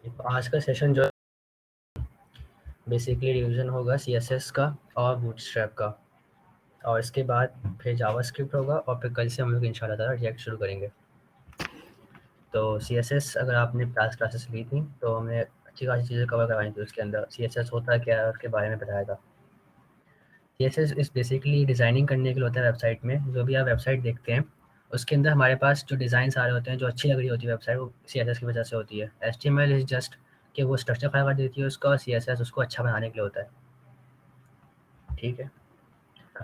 आज का सेशन जो बेसिकली रिवीजन होगा CSS का और बूटस्ट्रैप का, और इसके बाद फिर जावास्क्रिप्ट होगा, और फिर कल से हम लोग इंशाल्लाह ताला रिएक्ट शुरू करेंगे। तो CSS अगर आपने क्लासेस ली थी तो हमने अच्छी खासी चीज़ें कवर करवाई थी उसके अंदर। CSS होता क्या है उसके बारे में बताया था। CSS इस बेसिकली डिज़ाइनिंग करने के लिए होता है वेबसाइट में। जो भी आप वेबसाइट देखते हैं उसके अंदर हमारे पास जो डिज़ाइन आ रहे होते हैं, जो अच्छी लग रही होती है वेबसाइट, वो CSS की वजह से होती है। HTML इज़ जस्ट कि वो स्ट्रक्चर फाइल कर देती है उसका, और CSS उसको अच्छा बनाने के लिए होता है। ठीक है।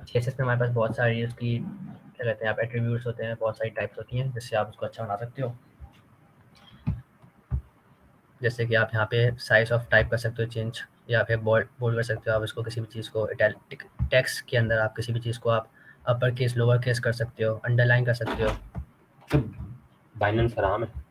CSS में हमारे पास बहुत सारी उसकी क्या कहते हैं आप एट्रीब्यूट्स होते हैं, बहुत सारी टाइप्स होती हैं जिससे आप उसको अच्छा बना सकते हो। जैसे कि आप यहाँ पे साइज ऑफ टाइप कर सकते हो चेंज, या फिर बोल्ड बोल्ड कर सकते हो आप इसको, किसी भी चीज़ को इटैलिक टेक्स्ट के अंदर आप किसी भी चीज़ को आप अपर केस लोअर केस कर सकते हो, अंडरलाइन कर सकते हो। तो बाइनेंस हराम है।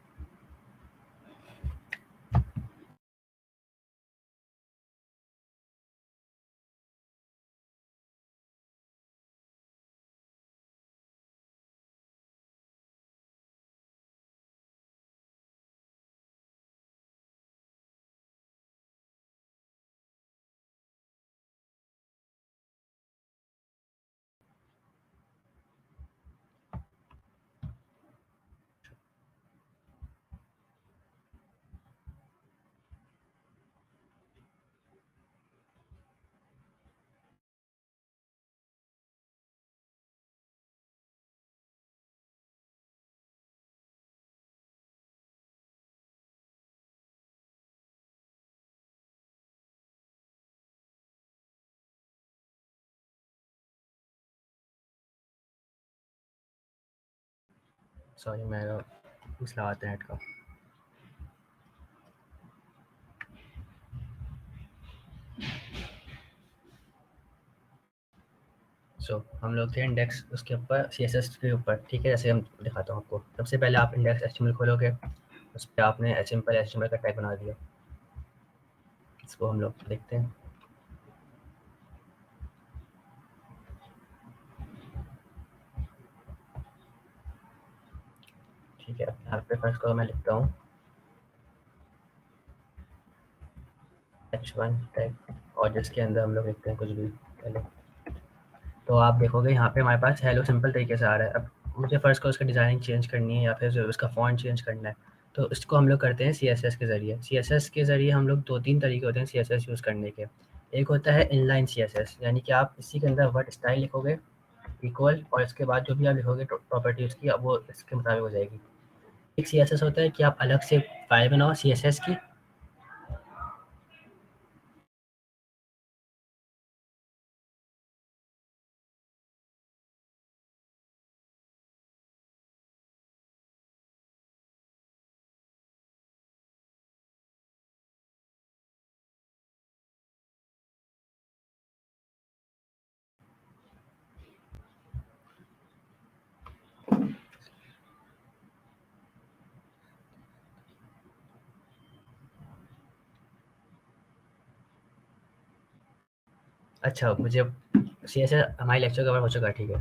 सॉरी मेरा मसला आता है नेट का। हम लोग थे इंडेक्स उसके ऊपर, CSS के ऊपर। ठीक है, जैसे हम दिखाता हूँ आपको। सबसे पहले आप इंडेक्स HTML खोलोगे, उस पर आपने सिंपल HTML का टैग बना दिया। इसको हम लोग देखते हैं। ठीक है, यहाँ पे फर्स्ट को मैं लिखता हूँ H1 टैग, और जिसके अंदर हम लोग लिखते हैं कुछ भी पहले। तो आप देखोगे यहाँ पे हमारे पास हेलो सिंपल तरीके से आ रहा है। अब मुझे फर्स्ट को उसका डिज़ाइनिंग चेंज करनी है या फिर उसका फ़ॉन्ट चेंज करना है, तो इसको हम लोग करते हैं CSS के ज़रिए। CSS के ज़रिए हम लोग 2-3 तरीके होते हैं CSS यूज़ करने के। एक होता है इनलाइन CSS, यानी कि आप इसी के अंदर वर्ड स्टाइल लिखोगे इक्वल, और इसके बाद जो भी आप लिखोगे प्रॉपर्टी उसकी, अब वो इसके मुताबिक हो जाएगी। एक CSS होता है कि आप अलग से फाइल बनाओ CSS की, अच्छा मुझे CSS हमारी लेक्चर कवर हो चुका है। ठीक है,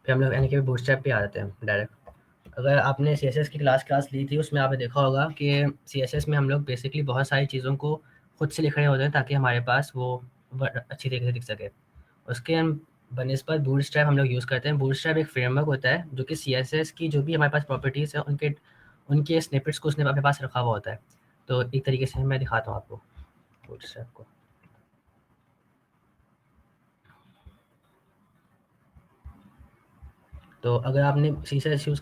फिर हम लोग यानी कि बूटस्ट्रैप पे आ जाते हैं डायरेक्ट। अगर आपने CSS की क्लास ली थी उसमें आपने देखा होगा कि CSS में हम लोग बेसिकली बहुत सारी चीज़ों को खुद से लिख रहे होते हैं ताकि हमारे पास वो अच्छी तरीके से दिख सके। उसके हम बनिस्बत बूटस्ट्रैप हम लोग यूज़ करते हैं। बूटस्ट्रैप एक फ्रेमवर्क होता है जो कि CSS की जो भी हमारे पास प्रॉपर्टीज़ हैं उनके उनके स्निपेट्स को उसने अपने पास रखा हुआ होता है। तो एक तरीके से मैं दिखाता हूँ आपको बूटस्ट्रैप को। तो अगर आपने CSS यूज़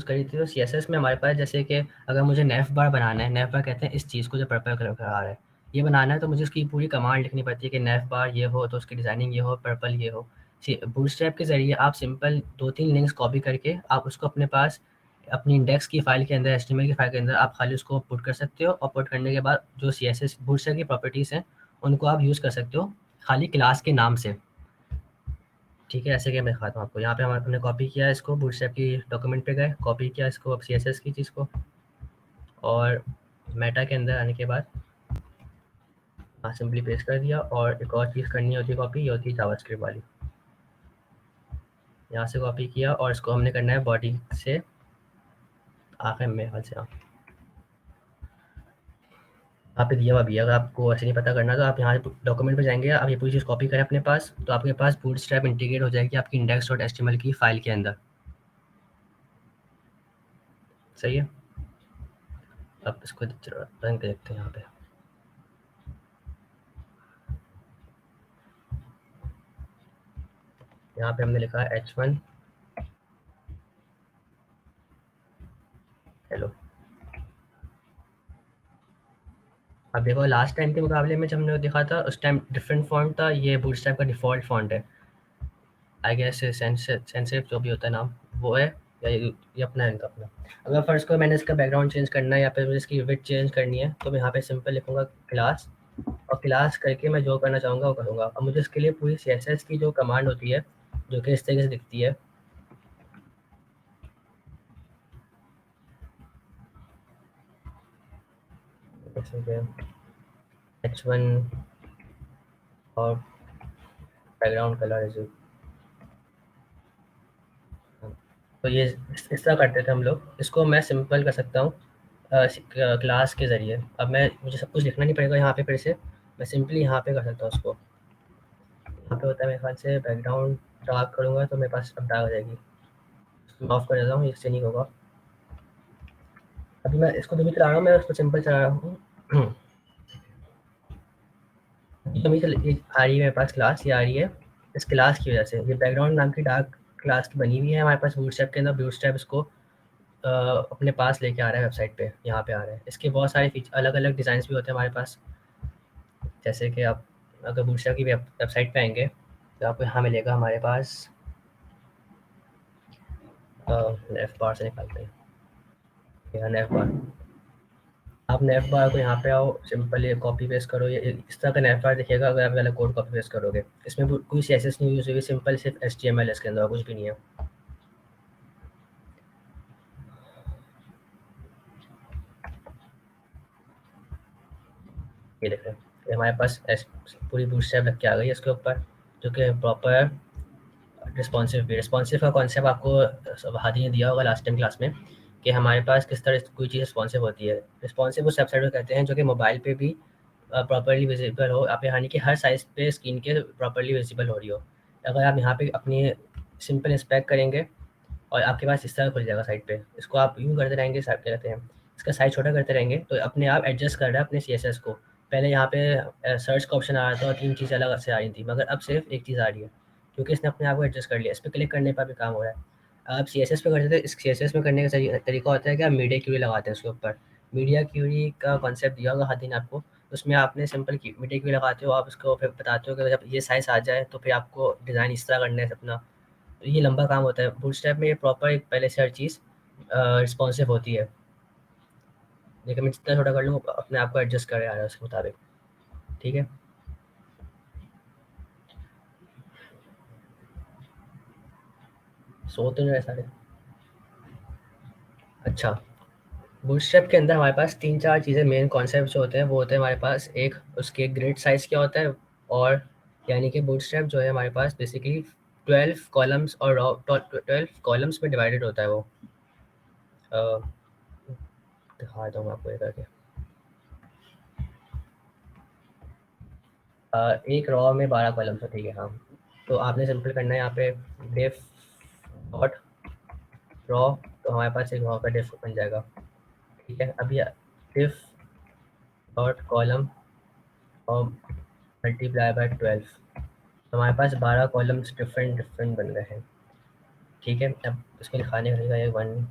करी थी तो CSS में हमारे पास जैसे कि अगर मुझे नेफ बार बनाना है, नेफ बार कहते हैं इस चीज़ को जो पर्पल कलर का आ रहा है, ये बनाना है तो मुझे उसकी पूरी कमांड लिखनी पड़ती है कि नेफ बार ये हो तो उसकी डिज़ाइनिंग ये हो, पर्पल ये हो। बूटस्ट्रैप के ज़रिए आप सिंपल 2-3 लिंक्स कॉपी करके आप उसको अपने पास अपनी इंडेक्स की फ़ाइल के अंदर, HTML की फ़ाइल के अंदर आप खाली उसको पुट कर सकते हो, और पुट करने के बाद जो CSS बूटस्ट्रैप की प्रॉपर्टीज़ हैं उनको आप यूज़ कर सकते हो खाली क्लास के नाम से। ठीक है, ऐसे कि मैं दिखाता हूँ आपको। यहाँ पे हमने कॉपी किया इसको, बूटस्ट्रैप की डॉक्यूमेंट पे गए, कॉपी किया इसको अब CSS की चीज़ को, और मेटा के अंदर आने के बाद हाँ सिंपली पेस्ट कर दिया। और एक और चीज़ करनी होती है कॉपी, ये होती है जावास्क्रिप्ट वाली। यहाँ से कॉपी किया और इसको हमने करना है बॉडी से आखिर में ख्याल से। हाँ, यहाँ पे दिया हुआ भी है, अगर आपको ऐसे नहीं पता करना तो आप यहाँ डॉक्यूमेंट पे जाएंगे, आप ये पूरी चीज़ कॉपी करें अपने पास, तो आपके पास बूटस्ट्रैप इंटीग्रेट हो जाएगी आपकी index.html की फ़ाइल के अंदर। सही है, अब इसको रन कर देखते हैं। यहाँ पे हमने लिखा है h1 हेलो। अब देखो लास्ट टाइम के मुकाबले में जब हमने देखा था उस टाइम डिफरेंट फॉन्ट था, ये बूटस्ट्रैप का डिफ़ॉल्ट फॉन्ट है। आई गेस सेंसिटिव जो भी होता है नाम वो है, या ये अपना है इनका अपना। अगर फर्स्ट को मैंने इसका बैकग्राउंड चेंज करना है या फिर मुझे इसकी विड्थ चेंज करनी है, तो मैं यहाँ पे सिंपल लिखूँगा क्लास, और क्लास करके मैं जो करना चाहूँगा वो करूँगा। अब मुझे इसके लिए पूरी CSS की जो कमांड होती है, जो कि इस तरीके से दिखती है, जैसे कि h1 और बैकग्राउंड कलर इज, तो ये इस तरह करते थे हम लोग। इसको मैं सिंपल कर सकता हूँ क्लास के ज़रिए। अब मुझे सब कुछ लिखना नहीं पड़ेगा यहाँ पे फिर से, मैं सिंपली यहाँ पे कर सकता हूँ उसको। यहाँ पे होता है मेरे ख्याल से बैकग्राउंड डार्क करूँगा तो मेरे पास अब डार्क हो जाएगी। मैं ऑफ कर देता हूँ, इससे नहीं होगा। अभी मैं इसको जो भी चला रहा हूँ मैं उसको सिंपल चला रहा हूँ। तो ये आ रही है मेरे पास क्लास, ये आ रही है इस क्लास की वजह से। ये बैकग्राउंड नाम की डार्क क्लास की बनी हुई है हमारे पास बूटस्ट्रैप के अंदर। बूटस्ट्रैप इसको अपने पास लेके आ रहा है वेबसाइट पे, यहाँ पे आ रहा है। इसके बहुत सारे अलग अलग डिज़ाइंस भी होते हैं हमारे पास, जैसे कि आप अगर बूटस्ट्रैप की वेबसाइट पे आएंगे तो आपको यहाँ मिलेगा हमारे पास नेफ बार से निकालते हैं, यहाँ नेफ बार। आप नेफ बार को यहाँ पे आओ, सिंपल ये कॉपी पेस्ट करो, ये इस तरह का नेफ बार दिखेगा अगर आप अलग कोड कॉपी पेस्ट करोगे। इसमें कोई CSS नहीं यूज़ होगी, सिंपल सिर्फ HTML इसके अंदर, कुछ भी नहीं है। ये देख रहे हैं, ये हमारे पास पूरी बूटस्ट्रैप लग के आ गई है इसके ऊपर, जो कि प्रॉपर रिस्पॉन्सिव भी। रिस्पॉन्सिव का कॉन्सेप्ट आपको हादी ने दिया होगा लास्ट टाइम क्लास में, कि हमारे पास किस तरह कोई चीज़ रिस्पॉन्सिव होती है। रिस्पॉन्सिव उस वेबसाइट को कहते हैं जो कि मोबाइल पे भी प्रॉपर्ली विजिबल हो, आप यानी कि हर साइज़ पे स्क्रीन के प्रॉपर्ली विजिबल हो रही हो। अगर आप यहाँ पे अपनी सिंपल इंस्पेक्ट करेंगे और आपके पास इस तरह खुल जाएगा साइड पे, इसको आप यूँ करते रहेंगे, क्या कहते हैं, इसका साइज़ छोटा करते रहेंगे तो अपने आप एडजस्ट कर रहा है अपने CSS को। पहले यहाँ पे सर्च का ऑप्शन आ रहा था और 3 चीज़ें अलग से आ रही थी, मगर अब सिर्फ एक चीज़ आ रही है, क्योंकि इसने अपने आप को एडजस्ट कर लिया। इस पर क्लिक करने पर भी काम हो रहा है। आप CSS पे करते थे, इस CSS में करने का तरीका होता है कि आप मीडिया क्यूरी लगाते हैं उसके ऊपर। मीडिया क्यूरी का कॉन्सेप्ट दिया होगा हादी ने आपको, उसमें आपने सिंपल मीडिया क्यूरी लगाते हो, आप उसको फिर बताते हो कि जब ये साइज़ आ जाए तो फिर आपको डिज़ाइन इस तरह करना है अपना। तो ये लंबा काम होता है। बूटस्ट्रैप में ये प्रॉपर एक पहले से हर चीज़ रिस्पॉन्सिव होती है, लेकिन मैं जितना छोटा कर लूँ अपने आप को एडजस्ट कर आ रहा है उसके मुताबिक। ठीक है, सो तो नहीं रहे सारे। अच्छा, बूटस्ट्रैप के अंदर हमारे पास 3-4 चीज़ें मेन कॉन्सेप्ट जो होते हैं वो होते हैं हमारे पास। एक, उसके ग्रिड साइज़ क्या होता है, और यानी कि बूटस्ट्रैप जो है हमारे पास बेसिकली 12 कॉलम्स और 12 कॉलम्स में डिवाइडेड होता है वो। अ, दिखा दूँ मैं आपको ये करके। एक रॉ में 12 कॉलम्स है, ठीक है हाँ। तो आपने सिंपल करना है यहाँ पे डिफ डॉट रॉ, तो हमारे पास एक रॉ का डिफ बन जाएगा। ठीक है, अब ये डिफ डॉट कॉलम और मल्टीप्लाई बाय 12, तो हमारे पास 12 कॉलम्स डिफरेंट डिफरेंट बन रहे हैं। ठीक है, अब इसको दिखाने का तरीका ये 1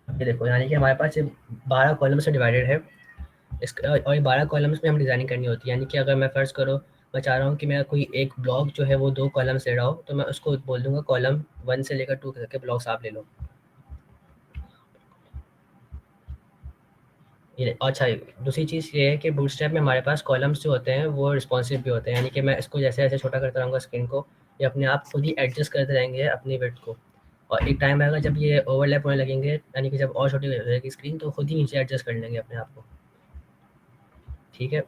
ये देखो, यानी कि हमारे पास ये 12 कॉलम से डिवाइडेड है। और ये 12 कॉलम्स में हम डिज़ाइनिंग करनी होती है। यानी कि अगर मैं फ़र्ज़ करो मैं चाह रहा हूँ कि मेरा कोई एक ब्लॉक जो है वो 2 कॉलम्स ले रहा हो, तो मैं उसको बोल दूँगा कॉलम 1 से लेकर 2 तक के ब्लॉक्स आप ले लो। ये अच्छा, दूसरी चीज़ ये है कि बूटस्ट्रैप में हमारे पास कॉलम्स जो होते हैं वो रिस्पॉन्सिव भी होते हैं। यानी कि मैं इसको जैसे-जैसे छोटा करता रहूँगा स्क्रीन को, ये अपने आप खुद ही एडजस्ट करते रहेंगे अपनी विड्थ को। और एक टाइम आएगा जब ये ओवरलैप होने लगेंगे, यानी कि जब और छोटी हो जाएगी स्क्रीन तो खुद ही नीचे एडजस्ट कर लेंगे अपने आप को। ठीक है,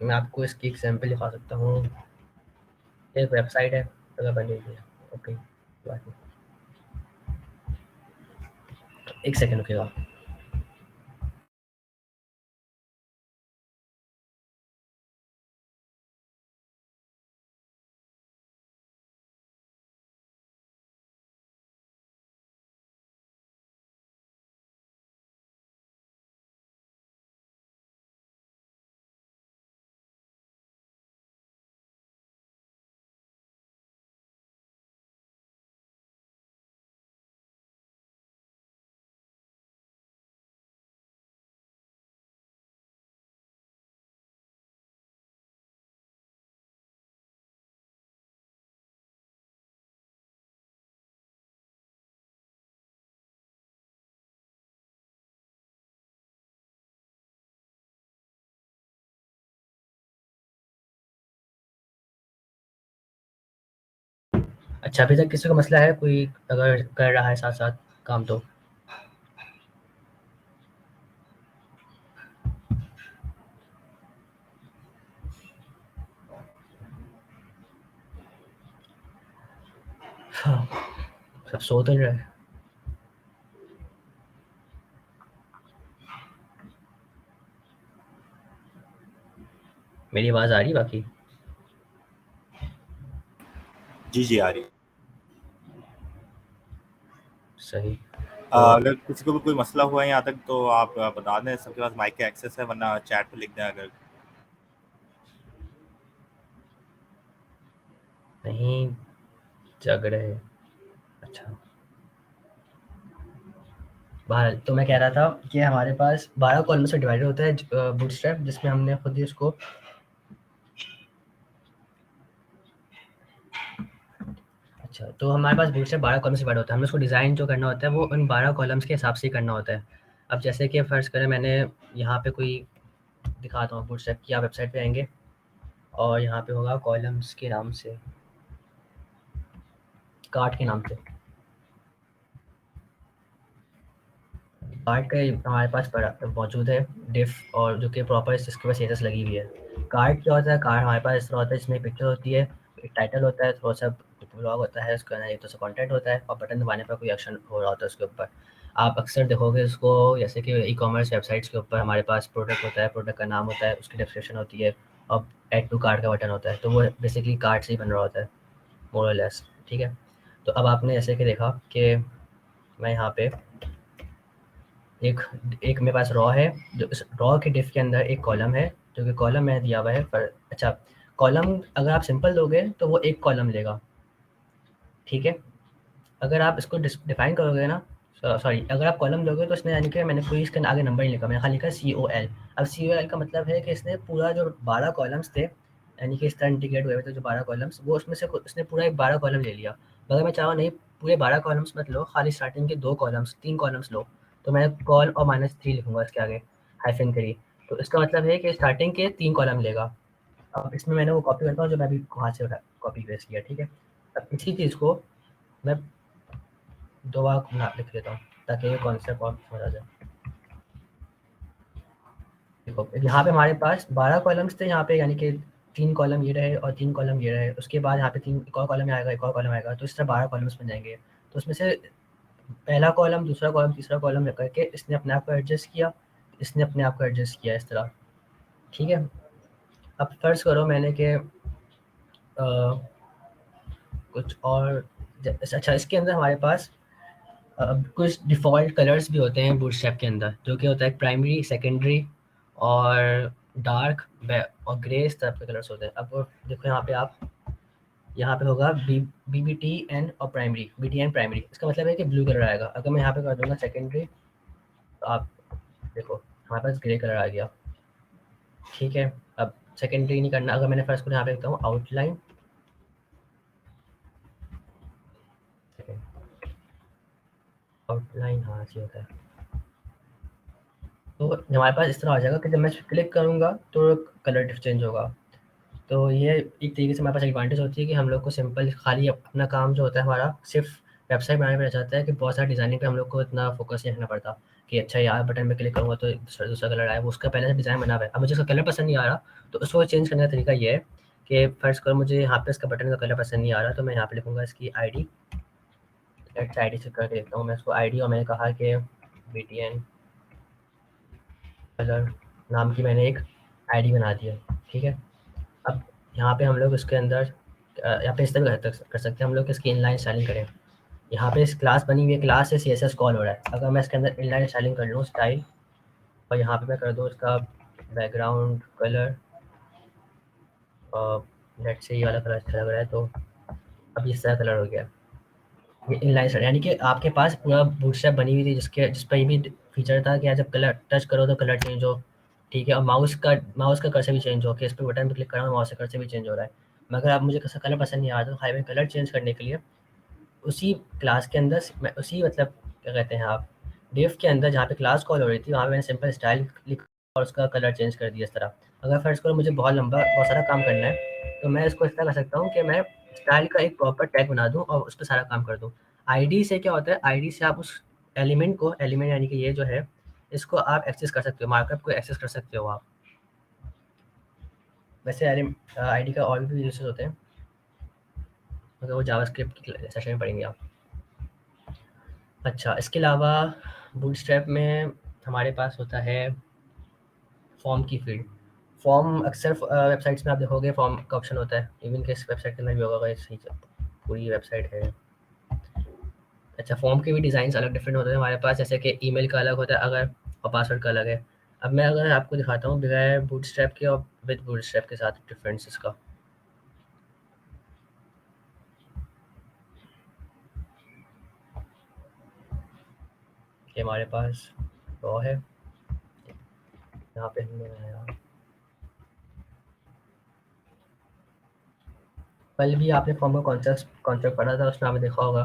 मैं आपको इसकी एग्जाम्पल दिखा सकता हूँ। एक वेबसाइट है अगर बनी हुई है, ओके बात नहीं, एक सेकेंड रुकेगा। अच्छा, अभी तक किसी को मसला है कोई अगर कर रहा है साथ साथ काम तो? हाँ, सब सो तो नहीं रहे। मेरी आवाज़ आ रही है बाकी? जी जी आ रही है। सही। तो अगर किसी को भी कोई मसला हुआ है यहाँ तक तो आप बता दें, सबके पास माइक का एक्सेस है, वरना चैट पे लिख दें अगर। नहीं जग रहे। अच्छा, बाहर तो मैं कह रहा था कि हमारे पास 12 कॉलम से डिवाइडेड होता है बूटस्ट्रैप, जिसमें हमने खुद ही उसको अच्छा, तो हमारे पास बूटस्ट्रैप 12 कॉलम से डिवाइड होता है। हमें उसको डिज़ाइन जो करना होता है वो उन 12 कॉलम्स के हिसाब से ही करना होता है। अब जैसे कि फ़र्ज़ करें मैंने यहाँ पे कोई दिखाता हूँ बूटस्ट्रैप की, आप वेबसाइट पे आएँगे और यहाँ पे होगा कॉलम्स के नाम से, कार्ट के नाम से। कार्ट का हमारे पास पड़ा मौजूद है डिफ, और जो कि प्रॉपर इसके पास स्टेटस लगी हुई है। कार्ट क्या होता है? कार्ट हमारे पास इस तरह होता है जिसमें पिक्चर होती है, एक टाइटल होता है, थोड़ा सा ब्लॉग होता है, उसके अंदर एक तो सा कंटेंट होता है और बटन दबाने पर कोई एक्शन हो रहा होता है उसके ऊपर। आप अक्सर देखोगे इसको जैसे कि ई कॉमर्स वेबसाइट्स के ऊपर हमारे पास प्रोडक्ट होता है, प्रोडक्ट का नाम होता है, उसकी डिस्क्रिप्शन होती है और ऐड टू कार्ट का बटन होता है। तो वो बेसिकली कार्ट से ही बन रहा होता है मोर और लेस, ठीक है। तो अब आपने जैसे कि देखा कि मैं यहाँ पे एक एक मेरे पास रॉ है, जो इस रॉ के डिफ के अंदर एक कॉलम है, जो कि कॉलम मैंने दिया हुआ है पर अच्छा, कॉलम अगर आप सिंपल दोगे तो वो एक कॉलम लेगा, ठीक है। अगर आप इसको डिफाइन करोगे ना, सॉरी, अगर आप कॉलम दोगे तो इसने यानी कि मैंने कोई इसके आगे नंबर नहीं लिखा, मैंने खाली लिखा COL। अब COL का मतलब है कि इसने पूरा जो 12 कॉलम्स थे, यानी कि इस तरह इंटीग्रेट हुए थे जो 12 कॉलम्स, वो उसमें से इसने पूरा एक 12 कॉलम ले लिया। अगर मैं चाहूँ नहीं पूरे 12 कॉलम्स मत लो, खाली स्टार्टिंग के 2 कॉलम्स 3 कॉलम्स लो, तो मैं कॉल और -3 लिखूँगा इसके आगे, हाइफन 3। तो इसका मतलब है कि स्टार्टिंग के 3 कॉलम लेगा। अब इसमें मैंने वो कॉपी करता हूँ जो मैं अभी वहाँ से कॉपी पेस्ट किया, ठीक है। अब इसी चीज़ को मैं 2 बार लिख लेता हूँ ताकि ये कॉन्सेप्ट और समझ आ जाए। देखो यहाँ पे हमारे पास 12 कॉलम्स थे यहाँ पे, यानी कि 3 कॉलम ये रहे और 3 कॉलम ये रहे। उसके बाद यहाँ पे 3 एक और कॉलम आएगा, एक और कॉलम आएगा, तो इस तरह 12 कॉलम्स बन जाएंगे। तो उसमें से पहला कॉलम, दूसरा कॉलम, तीसरा कॉलम रख करके इसने अपने आप को एडजस्ट किया, इसने अपने आप को एडजस्ट किया इस तरह, ठीक है। अब फर्ज करो मैंने कि कुछ और अच्छा, इसके अंदर हमारे पास कुछ डिफ़ॉल्ट कलर्स भी होते हैं बूटस्ट्रैप के अंदर, जो कि होता है प्राइमरी, सेकेंडरी और डार्क और ग्रे, इस तरह के कलर्स होते हैं। अब देखो यहाँ पे आप, यहाँ पे होगा BBTN और प्राइमरी, BTN प्राइमरी, इसका मतलब है कि ब्लू कलर आएगा। अगर मैं यहाँ पे कर दूँगा सेकेंडरी, तो आप देखो हमारे पास ग्रे कलर आ गया, ठीक है। अब सेकेंडरी नहीं करना, अगर मैंने फर्स्ट को यहाँ पे लिखता हूँ आउटलाइन, आउटलाइन हाँ ऐसे होता है। तो हमारे पास इस तरह आ जाएगा कि जब मैं क्लिक करूँगा तो कलर चेंज होगा। तो ये एक तरीके से हमारे पास एडवांटेज होती है कि हम लोग को सिंपल खाली अपना काम जो होता है हमारा सिर्फ वेबसाइट बनाने में रह जाता है, कि बहुत सारा डिज़ाइनिंग पे हम लोग को इतना फोकस नहीं रखना पड़ता कि अच्छा यार बटन में क्लिक करूँगा तो दूसरा कलर आए, वो उसका पहले से डिज़ाइन बना हुआ है। अब मुझे उसका कलर पसंद नहीं आ रहा, तो उसको चेंज करने का तरीका ये है कि फ़र्ज़ करो मुझे यहाँ पे इसका बटन का कलर पसंद नहीं आ रहा, तो मैं यहाँ पे लिखूँगा इसकी आईडी। लेट्स आईडी से करके देखता हूँ मैं इसको आईडी, और मैंने कहा कि BTN कलर नाम की मैंने एक आईडी बना दी है, ठीक है। अब यहाँ पे हम लोग इसके अंदर यहाँ पे इस तरह कर सकते हैं हम लोग कि इसकी इनलाइन स्टाइलिंग करें। यहाँ पे इस क्लास बनी हुई है, क्लास से CSS कॉल हो रहा है। अगर मैं इसके अंदर इनलाइन स्टाइलिंग कर लूँ स्टाइल, और यहाँ पे मैं कर दूँ इसका बैकग्राउंड कलर, लेट्स से ये वाला कलर अच्छा लग रहा है, तो अब इस तरह कलर हो गया। ये इनलाइन स्टाइल यानी कि आपके पास पूरा बूटस्ट्रैप बनी हुई थी जिस पर ये भी फीचर था कि जब कलर टच करो तो कलर चेंज हो, ठीक है। और माउस का कर्सर भी चेंज हो, कि इस पर बटन पर क्लिक करो माउस का कर्सर भी चेंज हो रहा है। मगर आप मुझे कलर पसंद नहीं आ रहा, तो हाई में कलर चेंज करने के लिए उसी क्लास के अंदर मैं उसी मतलब क्या कहते हैं आप डिफ के अंदर जहाँ पे क्लास कॉल हो रही थी, वहाँ पे मैंने सिंपल स्टाइल लिखा और उसका कलर चेंज कर दिया इस तरह। अगर फर्स्ट करो मुझे बहुत सारा काम करना है, तो मैं इसको इस तरह कर सकता हूँ कि मैं स्टाइल का एक प्रॉपर टैग बना दूँ और उस पर सारा काम कर दूँ। आईडी से क्या होता है, आईडी से आप उस एलिमेंट यानी कि ये जो है इसको आप एक्सेस कर सकते हो, मार्कअप को एक्सेस कर सकते हो आप। वैसे आईडी का और भी यूजेस होते हैं, मगर वो जावास्क्रिप्ट की सेशन में पढ़ेंगे आप। अच्छा, इसके अलावा बूटस्ट्रैप में हमारे पास होता है फॉर्म की फील्ड। फॉर्म अक्सर वेबसाइट्स में आप देखोगे फॉर्म का ऑप्शन होता है, इवन के इस वेबसाइट के अंदर भी होगा, इस पूरी वेबसाइट है। अच्छा, फॉर्म के भी डिज़ाइन अलग डिफरेंट होते हैं हमारे पास, जैसे कि ईमेल का अलग होता है अगर, और पासवर्ड का अलग है। अब मैं अगर आपको दिखाता हूँ बगैर बूटस्ट्रैप के और विद बूटस्ट्रैप के साथ डिफरेंस इसका। ये हमारे पास रॉ है, यहाँ पे हमने बनाया। कल भी आपने फॉर्म का कॉन्सेप्ट पढ़ा था, उसमें आपने देखा होगा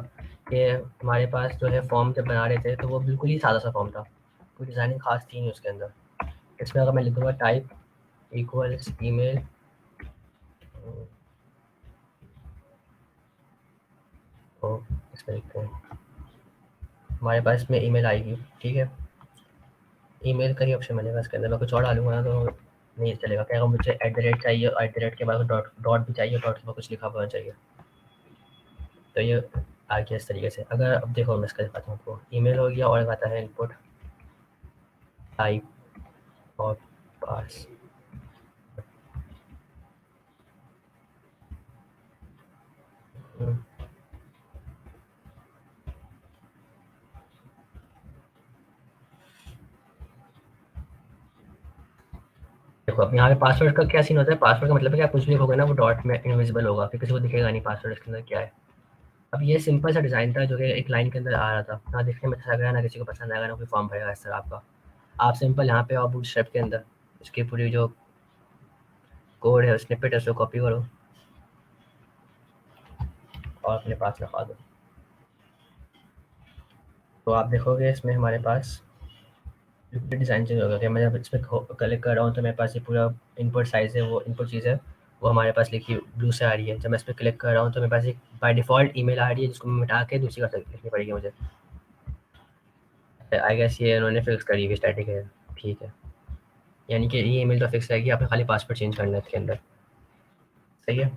कि हमारे पास जो है फॉर्म जब बना रहे थे तो वो बिल्कुल ही सादा सा फॉर्म था, कोई डिज़ाइनिंग खास थी नहीं उसके अंदर। इसमें अगर मैं लिख दूँगा टाइप इक्वल्स ईमेल, तो इसमें लिखते हैं हमारे पास इसमें ईमेल आएगी, ठीक है। ईमेल का ही ऑप्शन बनेगा इसके अंदर, मैं कुछ और डालूँगा ना तो नहीं चलेगा, कहेगा मुझे @ चाहिए, @ के बाद डॉट भी चाहिए, डॉट के बाद कुछ लिखा हुआ चाहिए। तो ये आ गया इस तरीके से। अगर अब देखो मैं इसका दिखाता हूँ आपको, ईमेल हो गया और आता है इनपुट टाइप और पास। देखो अब यहाँ पे पासवर्ड का क्या सीन होता है, पासवर्ड का मतलब है कि आप कुछ भी लिखोगे ना वो डॉट में इनविजिबल होगा, फिर किसी को दिखेगा नहीं पासवर्ड इसके अंदर क्या है। अब ये सिंपल सा डिज़ाइन था जो कि एक लाइन के अंदर आ रहा था, ना दिखने में अच्छा लग रहा है, ना किसी को पसंद आएगा, ना कोई फॉर्म भरेगा इस तरह आपका। आप सिंपल यहाँ पे आओ बूटस्ट्रैप के अंदर, इसकी पूरी जो कोड है स्निपेट है उसको कॉपी करो और अपने पास रखा दो। तो आप देखोगे इसमें हमारे पास डिज़ाइन चेंज होगा। मैं जब इसमें क्लिक कर रहा हूँ तो मेरे पास ये पूरा इनपुट साइज़ है, वो इनपुट चीज़ है वो हमारे पास लिखी ब्लू से आ रही है। जब मैं इस पर क्लिक कर रहा हूँ तो मेरे पास एक बाय डिफ़ॉल्ट ईमेल आ रही है जिसको मैं मिटा के दूसरी का लिखनी पड़ेगी मुझे। आई गेस ये उन्होंने फिक्स करी हुई स्टैटिक है, ठीक है। यानी कि ये ईमेल तो फिक्स रहेगी, आपने खाली पासवर्ड चेंज करना है इसके अंदर, सही है।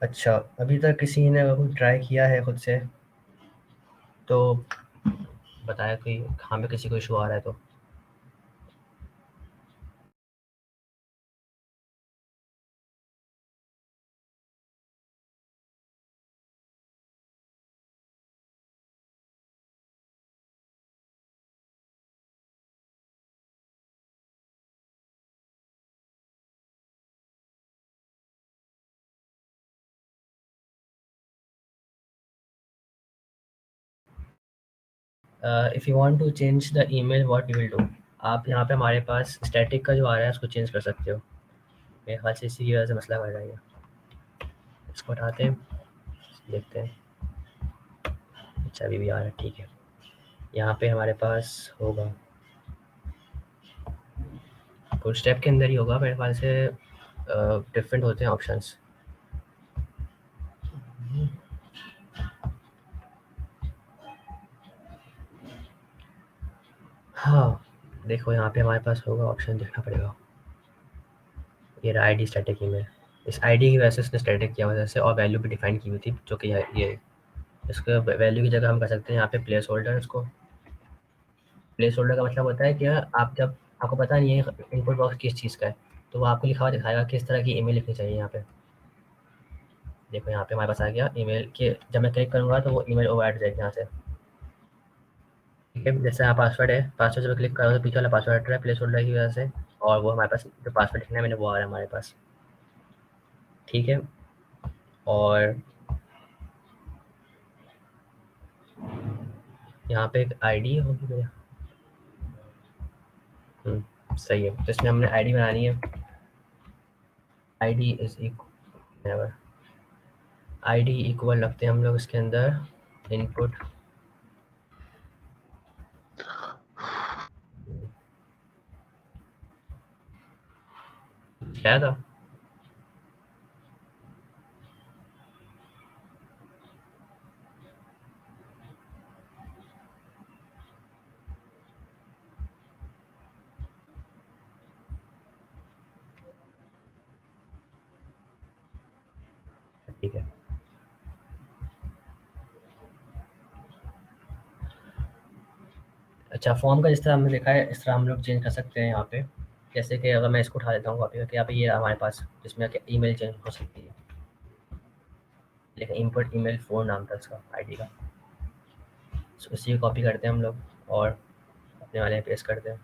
अच्छा, अभी तक किसी ने अगर ट्राई किया है खुद से तो बताया कोई हाँ में किसी को इशू आ रहा है तो। If you want to change the email what you will do, आप यहाँ पे हमारे पास स्टैटिक का जो आ रहा है उसको चेंज कर सकते हो। मेरे ख्याल से इसी की वजह से मसला कर रहा है ये। इसको हटाते हैं, देखते हैं। अच्छा अभी भी आ रहा है, ठीक है। यहाँ पे हमारे पास होगा फुल स्टेप के अंदर ही होगा मेरे ख्याल से, डिफरेंट होते हैं ऑप्शंस। हाँ, देखो यहाँ पे हमारे पास होगा ऑप्शन, देखना पड़ेगा। ये रहा आईडी स्टैटिक ईमेल। इस आईडी की वजह से उसने स्टैटिक किया वजह से, और वैल्यू भी डिफाइन की हुई थी जो कि ये इसको वैल्यू की जगह हम कर सकते हैं यहाँ पे प्लेस होल्डर। इसको प्लेस होल्डर का मतलब होता है कि आप जब आपको पता नहीं है इनपुट बॉक्स किस चीज़ का है, तो वो आपको लिखा हुआ दिखाएगा किस तरह की ईमेल लिखनी चाहिए। यहाँ पे देखो, यहाँ पे हमारे पास आ गया ईमेल के, जब मैं क्लिक करूँगा तो वो ईमेल ओवरराइट हो जाएगी यहाँ से। ठीक है, जैसे यहाँ पासवर्ड है, पासवर्ड जब क्लिक करो तो पीछे वाला पासवर्ड हट रहा है प्लेस होल्डर की वजह से, और वो हमारे पास जो पासवर्ड लिखना है मैंने वो आ रहा है हमारे पास। ठीक है, और यहाँ पे एक आईडी होगी मेरा। सही है, तो इसमें हमने आईडी बनानी है। ID is equal, ID equal रखते हैं हम लोग इसके अंदर इनपुट। क्या था? ठीक है, अच्छा, फॉर्म का जिस तरह हमने देखा है इस तरह हम लोग चेंज कर सकते हैं यहाँ पे। जैसे कि अगर मैं इसको उठा लेता हूँ कॉपी करके, यहाँ पे ये हमारे पास जिसमें ईमेल चेंज हो सकती है, लेकिन इनपुट ईमेल 4 नाम था इसका आईडी का। उसी को कॉपी करते हैं हम लोग और अपने वाले में पेस्ट करते हैं।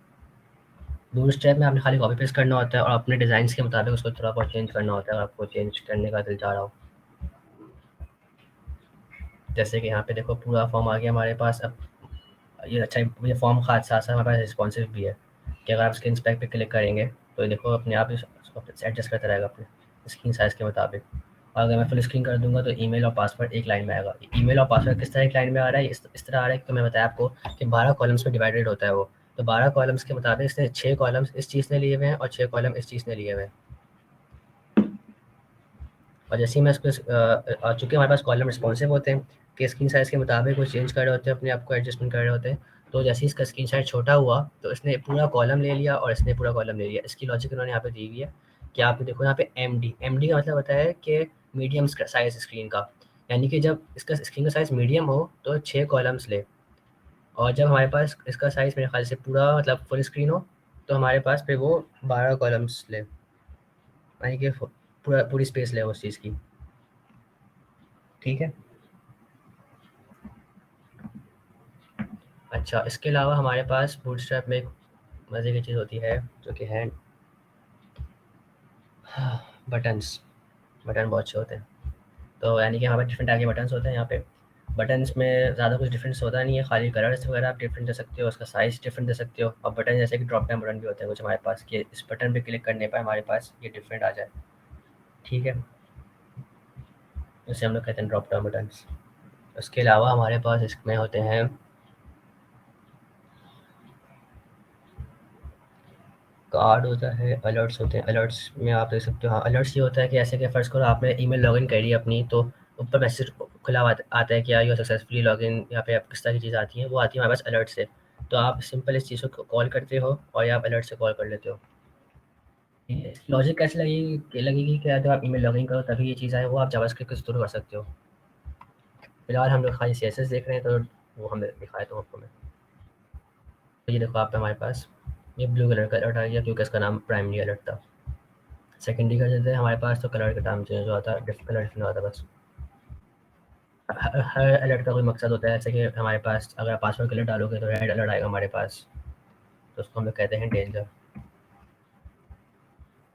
दूर स्टेप में आपने खाली कॉपी पेस्ट करना होता है और अपने डिज़ाइन के मुताबिक उसको थोड़ा बहुत चेंज करना होता है अगर आपको चेंज करने का दिल चाह रहा हो। जैसे कि यहाँ पे देखो पूरा फॉर्म आ गया हमारे पास। अब ये अच्छा, ये फॉर्म का साथ साथ हमारे पास रिस्पॉन्सिव भी है कि अगर आप स्क्रीन स्पेक पे क्लिक करेंगे तो देखो अपने आप इसको एडजस्ट करता रहेगा अपने स्क्रीन साइज़ के मुताबिक। और अगर मैं फुल स्क्रीन कर दूंगा तो ईमेल और पासवर्ड एक लाइन में आएगा। ईमेल और पासवर्ड किस तरह एक लाइन में आ रहा है, इस तरह आ रहा है कि मैं बताया आपको कि 12 कॉलम्स में डिवाइडेड होता है वो। तो 12 कॉलम्स के मुताबिक इसने 6 कॉलम्स इस चीज़ ने लिए हुए हैं और 6 कॉलम इस चीज़ ने लिए हुए हैं। और जैसे ही मैं इसको चूँकि हमारे पास कॉलम रिस्पॉन्सिव होते हैं कि स्क्रीन साइज़ के मुताबिक वो चेंज कर रहे होते हैं, अपने आप को एडजस्टमेंट कर रहे होते हैं। तो जैसे ही इसका स्क्रीन साइज़ छोटा हुआ तो इसने पूरा कॉलम ले लिया और इसने पूरा कॉलम ले लिया। इसकी लॉजिक उन्होंने यहाँ पे दी हुई है कि आप देखो यहाँ पे एमडी का मतलब होता है कि मीडियम साइज़ स्क्रीन का, यानी कि जब इसका स्क्रीन का साइज़ मीडियम हो तो 6 कॉलम्स ले, और जब हमारे पास इसका साइज़ मेरे ख्याल से पूरा मतलब फुल स्क्रीन हो तो हमारे पास फिर वो 12 कॉलम्स ले, यानी कि पूरी स्पेस ले उस चीज़ की। ठीक है, अच्छा, इसके अलावा हमारे पास बूटस्ट्रैप में एक मज़े की चीज़ होती है जो कि है बटन्स। बटन बहुत अच्छे होते हैं, तो यानी कि हमारे पास डिफरेंट टाइप के बटन्स होते हैं। यहाँ पे बटन्स में ज़्यादा कुछ डिफरेंस होता नहीं है, खाली कलर्स वगैरह आप डिफरेंट दे सकते हो, उसका साइज़ डिफरेंट दे सकते हो। और बटन जैसे कि ड्रॉप डाउन बटन भी होते हैं कुछ हमारे पास, कि इस बटन पे क्लिक करने पर हमारे पास ये डिफरेंट आ जाए। ठीक है, इसे हम लोग कहते हैं ड्रॉप डाउन बटन्स। उसके अलावा हमारे पास इसमें होते हैं कार्ड होता है, अलर्ट्स होते हैं। अलर्ट्स में आप देख सकते हो, हाँ, अलर्ट्स ये होता है कि ऐसे कि फ़र्ज़ करो आपने ईमेल लॉगिन करी अपनी, तो ऊपर मैसेज खुला हुआ आता है कि यू सक्सेसफुली लॉगिन, यहाँ पे आप किस तरह की चीज़ आती है, वो आती है हमारे पास अलर्ट से। तो आप सिंपल इस चीज़ को कॉल करते हो और या आप अलर्ट से कॉल कर लेते हो। लॉजिक कैसे लगेगी कि जब आप ईमेल लॉगिन करो तभी ये चीज़ आए, वो आप जावास्क्रिप्ट के थ्रू कर सकते हो। फिलहाल हम लोग खाली CSS देख रहे हैं, तो वो हमने दिखाया था आपको मैं। तो ये देखो आप पे हमारे पास ये ब्लू कलर का अलर्ट आ गया क्योंकि इसका नाम प्राइमरी अलर्ट था। सेकेंडरी कर देते हैं हमारे पास, तो कलर का नाम चेंज होता है, कलर डिफरेंट होता है बस। हर अलर्ट का कोई मकसद होता है, जैसे कि हमारे पास अगर आप पासवर्ड कलर डालोगे तो रेड अलर्ट आएगा हमारे पास, तो उसको हम लोग कहते हैं डेंजर।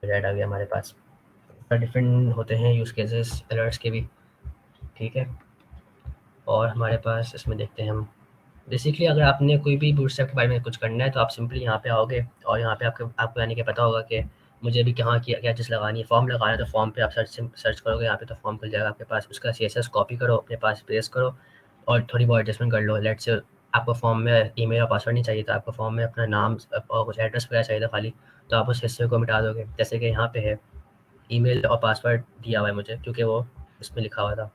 रेड आ गया हमारे पास। डिफरेंट होते हैं यूज़ केसेस अलर्ट्स के भी। ठीक है, और हमारे पास इसमें देखते हैं हम बेसिकली अगर आपने कोई भी बूटस्ट्रैप के बारे में कुछ करना है तो आप सिंपली यहाँ पे आओगे और यहाँ पे आपको यानी कि पता होगा कि मुझे अभी कहाँ की क्या चीज़ लगानी है। फॉर्म लगाना है तो फॉर्म पे आप सर्च करोगे, यहाँ पे तो फॉर्म खुल जाएगा आपके पास। उसका CSS कॉपी करो, अपने पास पेस्ट करो और थोड़ी बहुत एडजस्टमेंट कर लो। लेट्स से आपको फॉर्म में ईमेल और पासवर्ड नहीं चाहिए था, आपको फॉर्म में अपना नाम और कुछ एड्रेस वगैरह चाहिए था खाली, तो आप उस हिस्से को मिटा दोगे जैसे कि यहाँ पे है। ईमेल और पासवर्ड दिया हुआ है मुझे, क्योंकि वो इसमें लिखा हुआ था।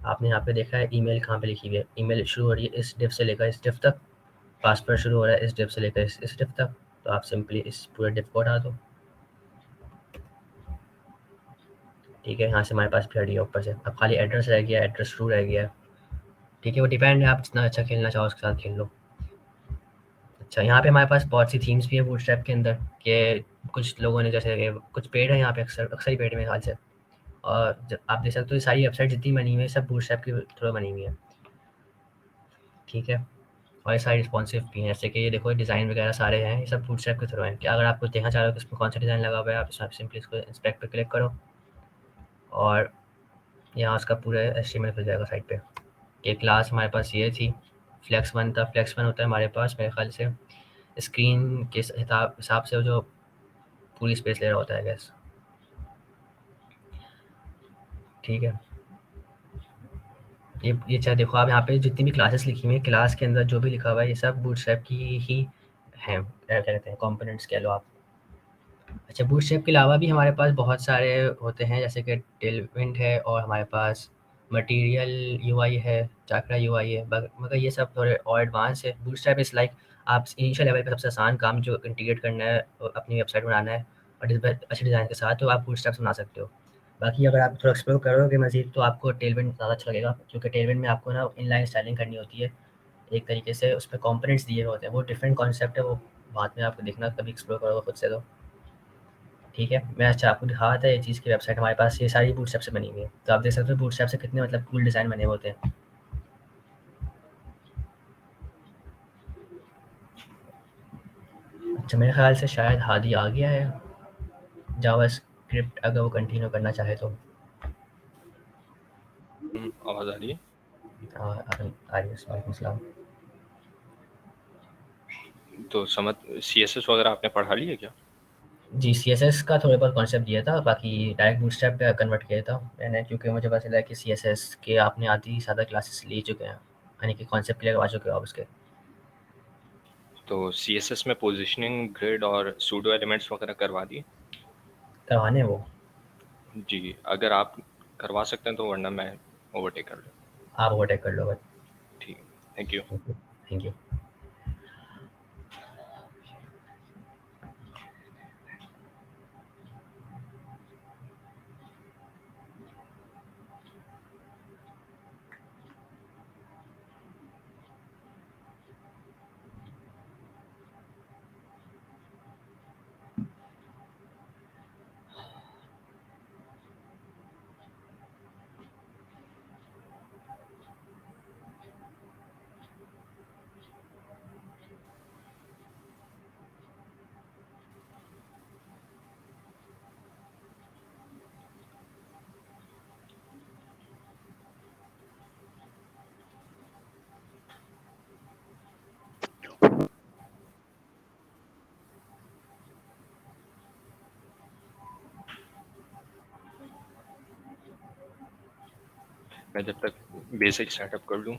आपने यहाँ पे देखा है ईमेल कहाँ पे लिखी हुई है, ईमेल शुरू हो रही है इस डिव से लेकर इस डिव तक, पासवर्ड शुरू हो रहा है इस डिव से लेकर इस डिव तक। तो आप सिंपली इस पूरे डिव को हटा दो। ठीक है, यहाँ से हमारे पास भी हट गया ऊपर से। अब खाली एड्रेस रह गया, एड्रेस ट्रू रह गया है। ठीक है, वो डिपेंड है, आप जितना अच्छा खेलना चाहो उसके साथ खेल लो। अच्छा, यहाँ पे हमारे पास बहुत सी थीम्स भी है बूटस्ट्रैप के अंदर, कि कुछ लोगों ने जैसे कि कुछ पेड है यहाँ पे, अक्सर अक्सर ही पेड है मेरे ख्याल से। और आप देख सकते हो ये सारी वेबसाइट जितनी बनी हुई है सब बूटस्ट्रैप के थ्रू बनी हुई है। ठीक है, और ये सारी रिस्पॉन्सिव भी हैं, जैसे कि ये देखो डिज़ाइन वगैरह सारे हैं, ये सब बूटस्ट्रैप के थ्रू हैं। कि अगर आपको देखना चाह रहे हो कि इसमें कौन सा डिज़ाइन लगा हुआ है, आप इसमें सिंपली इसको इंस्पेक्ट पे क्लिक करो और यहाँ उसका पूरा एचटीएमएल खुल जाएगा साइड पे। ये क्लास हमारे पास ये थी, फ्लेक्स वन था। फ्लेक्स वन होता है हमारे पास मेरे ख्याल से स्क्रीन के हिसाब से वो जो पूरी स्पेस ले रहा होता है गैस। ठीक है, ये चाहे देखो आप यहाँ पे जितनी भी क्लासेस लिखी हुई हैं, क्लास के अंदर जो भी लिखा हुआ है ये सब बूटस्ट्रैप की ही हैं, क्या कहते हैं, कंपोनेंट्स कह लो आप। अच्छा, बूटस्ट्रैप के अलावा भी हमारे पास बहुत सारे होते हैं, जैसे कि टेलविंड है और हमारे पास मटेरियल यूआई है, चाकरा यूआई है, मगर ये सब थोड़े और एडवांस है। बूटस्ट्रैप इज़ लाइक आप इनिशियल लेवल पे सबसे आसान काम जो इंटीग्रेट करना है और अपनी वेबसाइट बनाना है और अच्छे डिज़ाइन के साथ, तो आप बूटस्ट्रैप से बना सकते हो। बाकी अगर आप थोड़ा एक्सप्लोर करोगे मज़ीद तो आपको टेलविंड ज़्यादा अच्छा लगेगा, क्योंकि टेलविंड में आपको ना इनलाइन स्टाइलिंग करनी होती है एक तरीके से, उसमें कंपोनेंट्स दिए होते हैं। वो डिफरेंट कॉन्सेप्ट है, वो बाद में आपको देखना, कभी एक्सप्लोर करोगे खुद से तो। ठीक है, मैं अच्छा आपको दिखा रहा था ये चीज़ की वेबसाइट हमारे पास ये सारी बूटस्ट्रैप से बनी हुई है। तो आप देख सकते हो बूटस्ट्रैप से कितने मतलब कूल डिज़ाइन बने होते हैं। अच्छा, मेरे ख्याल से शायद हादी आ गया है जावा स्क्रिप्ट, अगर वो कंटिन्यू करना चाहे तो। आवाज़ आ रही है? आ रही है, वालेकुम सलाम। तो समझ CSS वगैरह आपने पढ़ा लिया क्या? जी, सीएसएस का थोड़ा बहुत कॉन्सेप्ट दिया था, बाकी डायरेक्ट बूटस्ट्रैप पे कन्वर्ट किया था मैंने, क्योंकि मुझे पता चला कि सीएसएस के आपने आधी ज़्यादा क्लासेस ले चुके हैं, यानी कि कॉन्सेप्ट क्लियर करवा चुके हो आप उसके। तो CSS में पोजीशनिंग, ग्रिड और सूडो एलिमेंट्स वगैरह करवा दिए? करवाने हैं वो। जी, अगर आप करवा सकते हैं तो, वरना मैं ओवरटेक कर लूँ। आप ओवरटेक कर लो बस। ठीक, थैंक यू। Thank you. मैं जब तक बेसिक सेटअप कर लूँ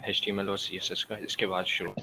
HTML और CSS का, इसके बाद शुरू।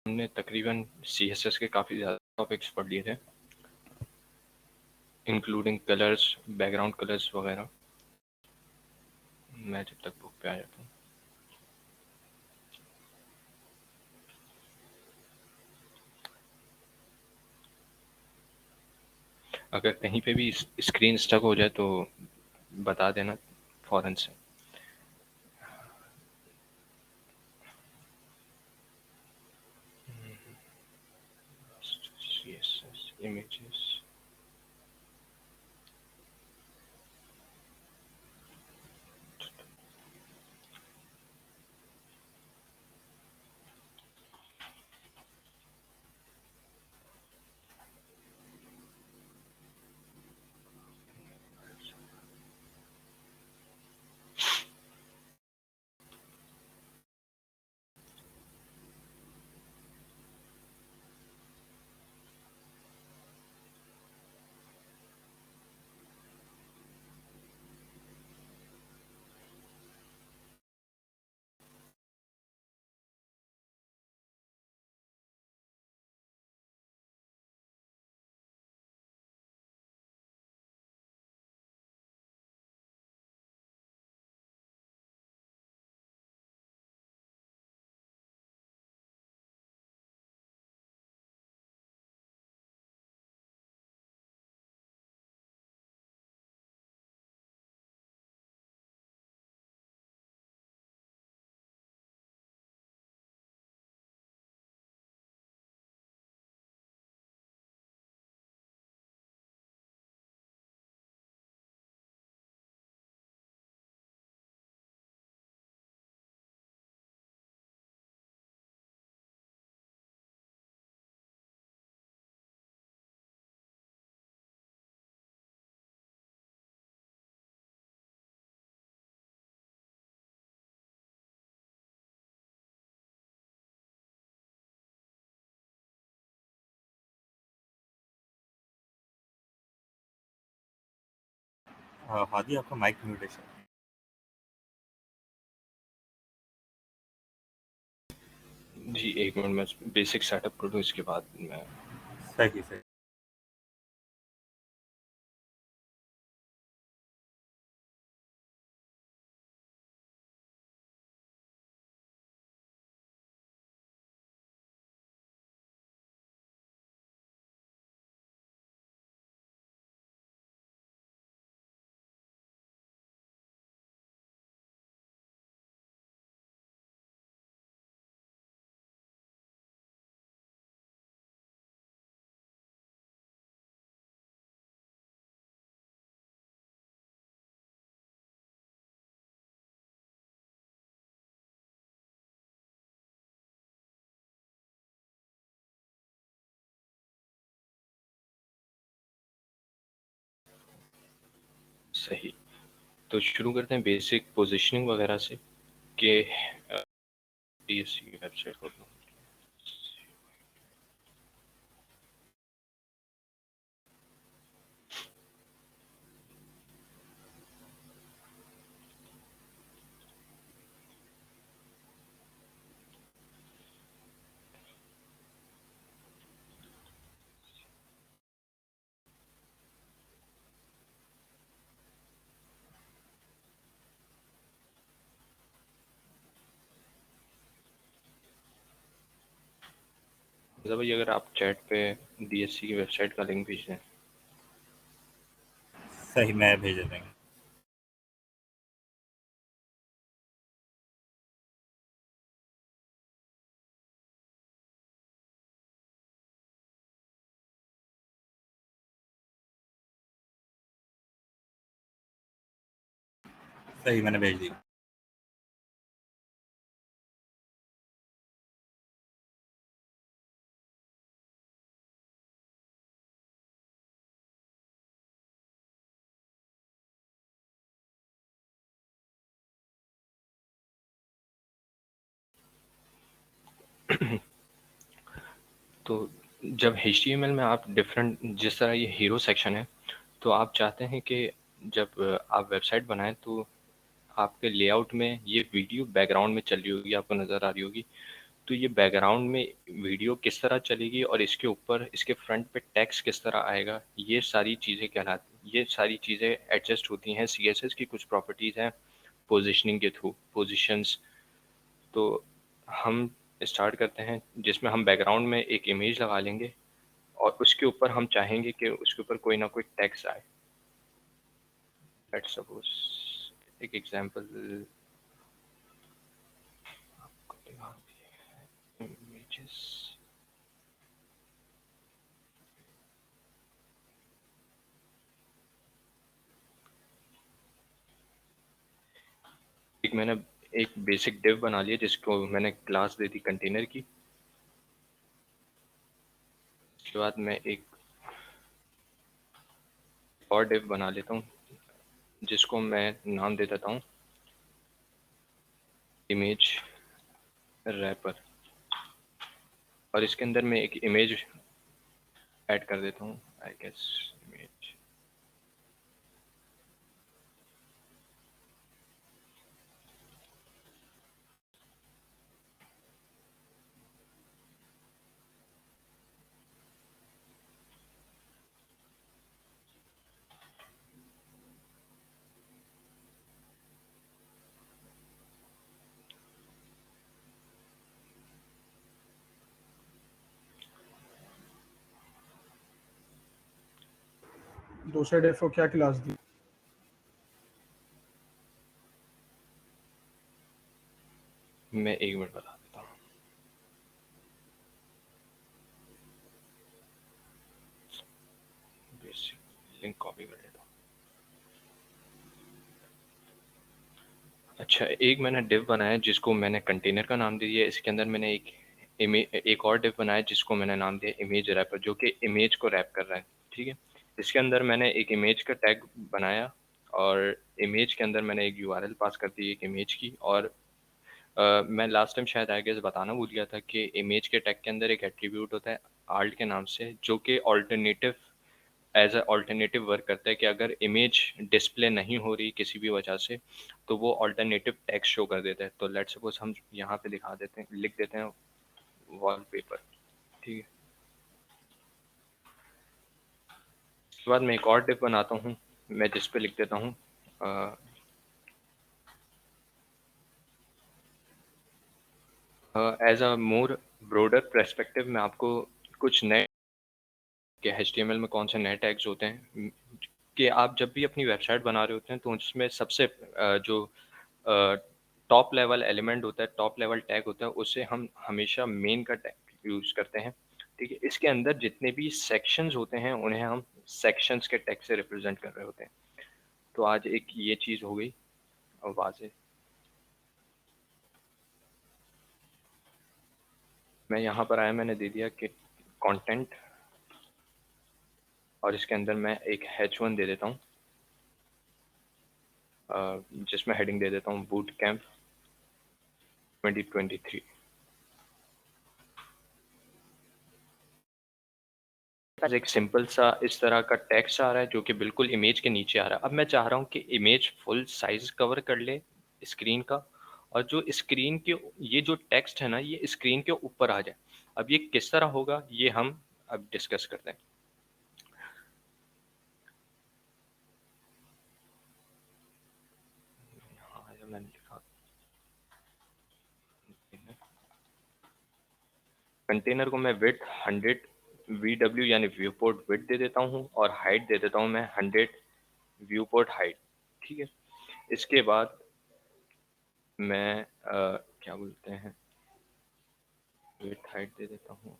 हमने तकरीबन CSS के काफ़ी ज़्यादा टॉपिक्स पढ़ लिए थे, इंक्लूडिंग कलर्स, बैकग्राउंड कलर्स वगैरह। मैं जब तक बुक पे आ जाता हूँ। अगर कहीं पे भी स्क्रीन स्टक हो जाए तो बता देना फ़ौरन से। हादी आपका माइक म्यूट है शायद। जी, 1 मिनट मैं बेसिक सेटअप कर लूँ, इसके बाद मैं सही सही। सही। तो शुरू करते हैं बेसिक पोज़ीशनिंग वगैरह से कि डीएससी की वेबसाइट खोल लूँ। मतलब भाई अगर आप चैट पे डीएससी की वेबसाइट का लिंक भेज दें। सही, मैं भेज देंगे। सही, मैंने भेज दी। तो जब एचटीएमएल में आप डिफरेंट, जिस तरह ये हीरो सेक्शन है, तो आप चाहते हैं कि जब आप वेबसाइट बनाएं तो आपके लेआउट में ये वीडियो बैकग्राउंड में चल रही होगी, आपको नज़र आ रही होगी। तो ये बैकग्राउंड में वीडियो किस तरह चलेगी और इसके ऊपर इसके फ्रंट पे टेक्स्ट किस तरह आएगा, ये सारी चीज़ें कहलाती, ये सारी चीज़ें एडजस्ट होती हैं। सीएसएस की कुछ प्रॉपर्टीज़ हैं पोजीशनिंग के थ्रू, पोजीशंस। तो हम स्टार्ट करते हैं जिसमें हम बैकग्राउंड में एक इमेज लगा लेंगे और उसके ऊपर हम चाहेंगे कि उसके ऊपर कोई ना कोई टेक्स्ट आए। लेट्स सपोज एक एग्जांपल आपको दिखा, इमेजेस। एक मैंने एक बेसिक डिव बना लिया जिसको मैंने क्लास दे दी कंटेनर की। उसके बाद मैं एक और डिव बना लेता हूँ जिसको मैं नाम दे देता हूँ इमेज रैपर, और इसके अंदर मैं एक इमेज ऐड कर देता हूँ, आई गेस इमेज। दूसरे डेफ को क्या क्लास दी? मैं 1 मिनट बता देता हूँ। बेसिक लिंक कॉपी कर लेता हूँ। अच्छा, एक मैंने डिव बनाया जिसको मैंने कंटेनर का नाम दे दिया। इसके अंदर मैंने एक और डिव बनाया जिसको मैंने नाम दिया इमेज रैपर, जो कि इमेज को रैप कर रहा है। ठीक है, इसके अंदर मैंने एक इमेज का टैग बनाया और इमेज के अंदर मैंने एक यूआरएल पास कर दी एक इमेज की। और मैं लास्ट टाइम शायद आई गेस बताना भूल गया था कि इमेज के टैग के अंदर एक एट्रीब्यूट होता है आल्ट के नाम से, जो कि alternative as a alternative work करता है कि अगर इमेज डिस्प्ले नहीं हो रही किसी भी वजह से तो वो ऑल्टरनेटिव टेक्स्ट शो कर देता है। तो लेट्स सपोज हम यहाँ पे दिखा देते हैं, लिख देते हैं वॉलपेपर, ठीक है। उसके बाद मैं एक और डिप बनाता हूँ, मैं जिस पे लिख देता हूँ as a more broader perspective मैं आपको कुछ नए कि HTML में कौन से नए टैग्स होते हैं कि आप जब भी अपनी वेबसाइट बना रहे होते हैं तो उसमें सबसे जो टॉप लेवल एलिमेंट होता है, टॉप लेवल टैग होता है, उसे हम हमेशा मेन का टैग यूज़ करते हैं, ठीक है। इसके अंदर जितने भी सेक्शंस होते हैं उन्हें हम सेक्शंस के टैग से रिप्रेजेंट कर रहे होते हैं। तो आज एक ये चीज़ हो गई वाज़ेह। मैं यहाँ पर आया, मैंने दे दिया कि कंटेंट और इसके अंदर मैं एक H1 दे देता हूँ जिसमें हेडिंग दे देता हूँ बूट कैंप 2023। एक सिंपल सा इस तरह का टेक्स्ट आ रहा है जो कि बिल्कुल इमेज के नीचे आ रहा है। अब मैं चाह रहा हूँ कि इमेज फुल साइज कवर कर ले स्क्रीन का, और जो स्क्रीन के ये जो टेक्स्ट है ना ये स्क्रीन के ऊपर आ जाए। अब ये किस तरह होगा ये हम अब डिस्कस करते हैं। हाँ, ये मैंने लिखा कंटेनर को मैं विड्थ 100 VW यानी व्यू पोर्ट विड्थ दे देता हूँ और हाइट दे देता हूँ मैं 100 व्यू पोर्ट हाइट, ठीक है। इसके बाद मैं क्या बोलते हैं विड्थ हाइट दे देता हूँ,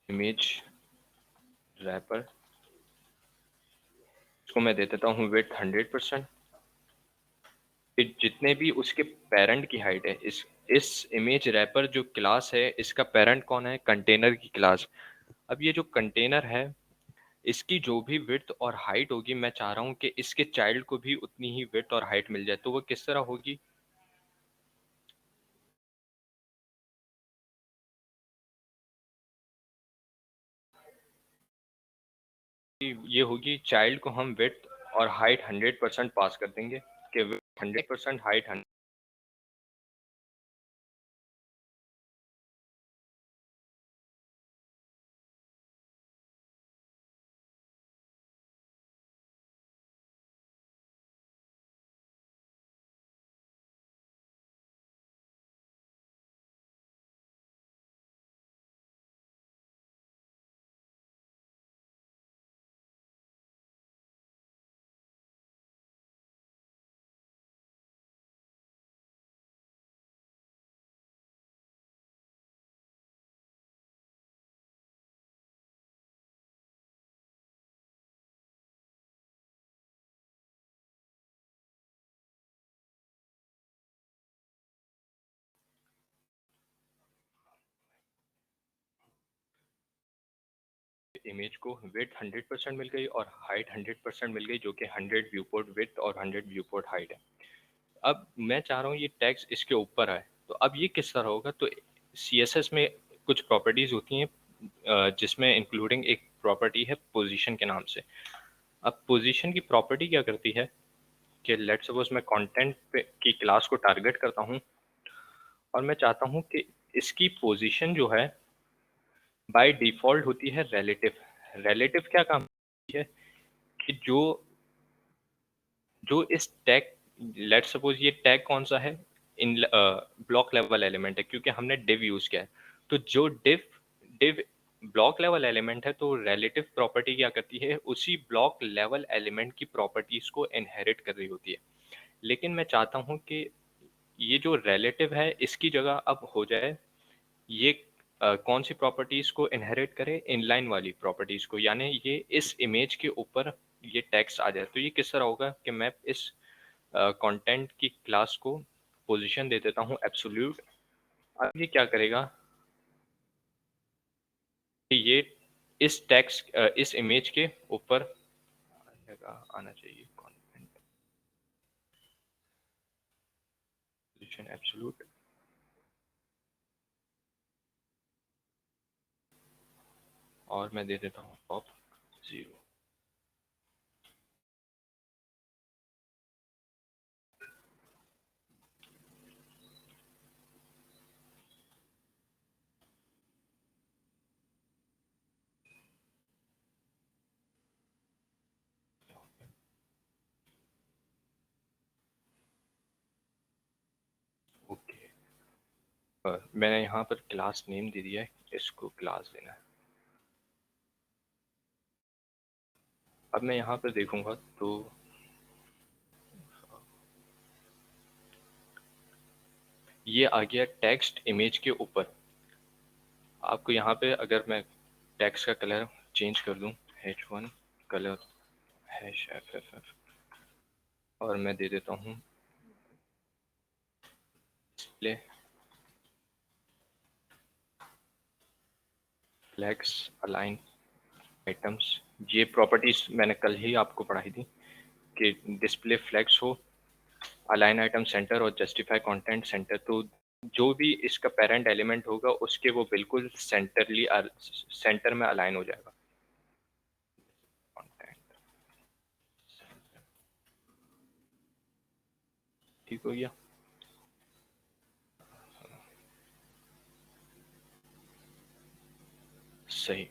इमेज रैपर इसको मैं दे देता हूँ विड्थ 100%। जितने भी उसके पेरेंट की हाइट है, इस इमेज रैपर जो क्लास है इसका पेरेंट कौन है, कंटेनर की क्लास। अब ये जो कंटेनर है इसकी जो भी विड्थ और हाइट होगी मैं चाह रहा हूँ कि इसके चाइल्ड को भी उतनी ही विड्थ और हाइट मिल जाए। तो वो किस तरह होगी, ये होगी चाइल्ड को हम विड्थ और हाइट 100% पास कर देंगे कि 100% हाइट 100। इमेज को विड्थ 100% मिल गई और हाइट 100% मिल गई जो कि 100 व्यू पोर्ट विड्थ और 100 व्यू पोर्ट हाइट है। अब मैं चाह रहा हूँ ये टैग्स इसके ऊपर आए, तो अब ये किस तरह होगा। तो CSS में कुछ प्रॉपर्टीज होती हैं जिसमें इंक्लूडिंग एक प्रॉपर्टी है पोजीशन के नाम से। अब पोजीशन की प्रॉपर्टी क्या करती है कि लेट्स सपोज मैं कंटेंट की क्लास को टारगेट करता हूँ और मैं चाहता हूँ कि इसकी पोजीशन जो है बाय डिफॉल्ट होती है रिलेटिव। रिलेटिव क्या काम करती है कि जो इस टैग, लेट्स सपोज ये टैग कौन सा है, इन ब्लॉक लेवल एलिमेंट है क्योंकि हमने div यूज किया है। तो जो div ब्लॉक लेवल एलिमेंट है तो रिलेटिव प्रॉपर्टी क्या करती है, उसी ब्लॉक लेवल एलिमेंट की प्रॉपर्टीज को इनहेरिट कर रही होती है। लेकिन मैं चाहता हूं कि ये जो रिलेटिव है इसकी जगह अब हो जाए ये कौन सी प्रॉपर्टीज को इनहेरिट करे, इनलाइन वाली प्रॉपर्टीज को, यानी ये इस इमेज के ऊपर ये टेक्स्ट आ जाए। तो ये किस तरह होगा कि मैं इस कंटेंट की क्लास को पोजीशन दे देता हूँ एब्सोल्यूट। अब ये क्या करेगा कि ये इस टेक्स्ट इस इमेज के ऊपर आना चाहिए कंटेंट पोजीशन एब्सोल्यूट। और मैं दे देता हूँ पॉप 0। ओके, मैंने यहाँ पर क्लास नेम दे दिया है, इसको क्लास देना है। अब मैं यहाँ पर देखूंगा तो ये आ गया टेक्स्ट इमेज के ऊपर। आपको यहाँ पे अगर मैं टेक्स्ट का कलर चेंज कर दूं, H1 कलर #FFF, और मैं दे देता हूँ डिस्प्ले फ्लेक्स अलाइन आइटम्स। ये प्रॉपर्टीज मैंने कल ही आपको पढ़ाई थी कि डिस्प्ले फ्लेक्स हो, अलाइन आइटम सेंटर और जस्टिफाई कंटेंट सेंटर। तो जो भी इसका पेरेंट एलिमेंट होगा उसके वो बिल्कुल सेंटर में अलाइन हो जाएगा। कंटेंट ठीक हो गया। सही।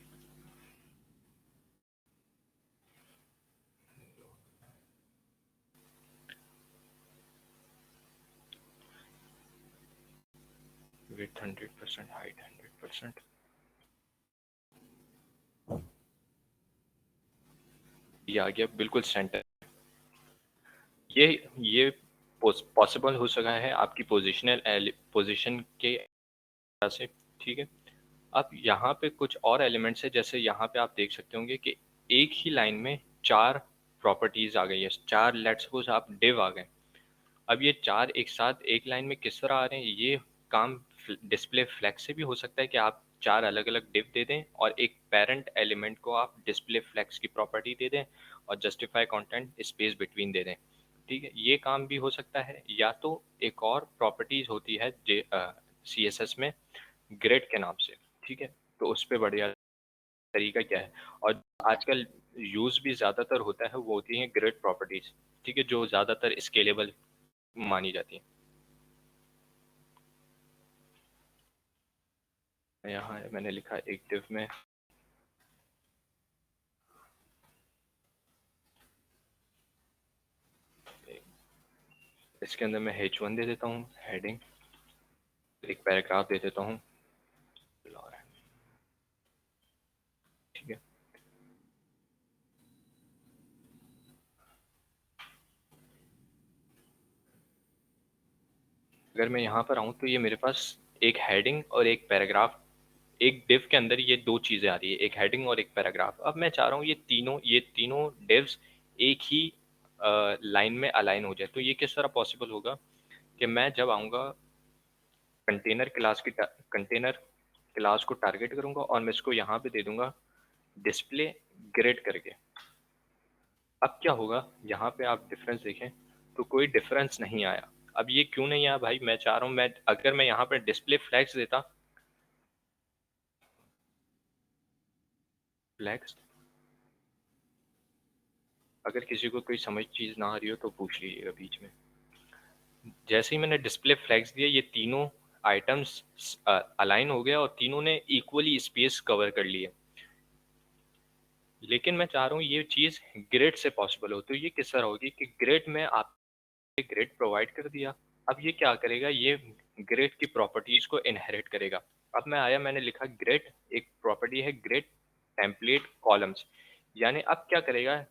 With 100%, height 100%। ये आ गया बिल्कुल सेंटर। ये पॉसिबल हो सका है आपकी पोजीशन के वजह से, ठीक है। अब यहाँ पे कुछ और एलिमेंट्स है, जैसे यहाँ पे आप देख सकते होंगे कि एक ही लाइन में 4 प्रॉपर्टीज आ गई है, 4 लेट्स सपोज आप डिव आ गए। अब ये 4 एक साथ एक लाइन में किस तरह आ रहे हैं, ये काम डिस्प्ले फ्लेक्स से भी हो सकता है कि आप 4 अलग अलग डिव दे दें और एक पेरेंट एलिमेंट को आप डिस्प्ले फ्लेक्स की प्रॉपर्टी दे दें और जस्टिफाई कंटेंट स्पेस बिटवीन दे दें, ठीक है। ये काम भी हो सकता है। या तो एक और प्रॉपर्टीज होती है CSS में ग्रिड के नाम से, ठीक है। तो उस पर बढ़िया तरीका क्या है, और आजकल यूज भी ज़्यादातर होता है, वो होती हैं ग्रिड प्रॉपर्टीज, ठीक है, जो ज़्यादातर स्केलेबल मानी जाती है। यहाँ मैंने लिखा एक div में इसके अंदर मैं H1 दे देता हूँ हेडिंग, एक पैराग्राफ दे देता हूँ, ठीक है। अगर मैं यहाँ पर आऊँ तो ये मेरे पास एक हेडिंग और एक पैराग्राफ, एक डिव के अंदर ये 2 चीज़ें आ रही है, एक हेडिंग और एक पैराग्राफ। अब मैं चाह रहा हूँ ये तीनों डिव्स एक ही लाइन में अलाइन हो जाए। तो ये किस तरह पॉसिबल होगा कि मैं जब आऊँगा कंटेनर क्लास को टारगेट करूँगा और मैं इसको यहाँ पे दे दूँगा डिस्प्ले ग्रिड करके। अब क्या होगा, यहाँ पे आप डिफरेंस देखें तो कोई डिफरेंस नहीं आया। अब ये क्यों नहीं आया भाई, मैं चाह रहा हूँ अगर मैं यहाँ पर डिस्प्ले फ्लैग्स देता, फ्लैग्स, अगर किसी को कोई समझ चीज़ ना आ रही हो तो पूछ लीजिएगा बीच में। जैसे ही मैंने डिस्प्ले फ्लैग्स दिया, ये तीनों आइटम्स अलाइन हो गया और तीनों ने इक्वली स्पेस कवर कर लिए। लेकिन मैं चाह रहा हूँ ये चीज़ ग्रिड से पॉसिबल हो। तो ये किस तरह होगी कि ग्रिड में आप ग्रिड प्रोवाइड कर दिया, अब ये क्या करेगा, ये ग्रिड की प्रॉपर्टीज को इनहेरिट करेगा। अब मैं आया, मैंने लिखा ग्रिड, एक प्रॉपर्टी है ग्रिड टेम्पलेट कॉलम्स, यानी अब क्या करेगा,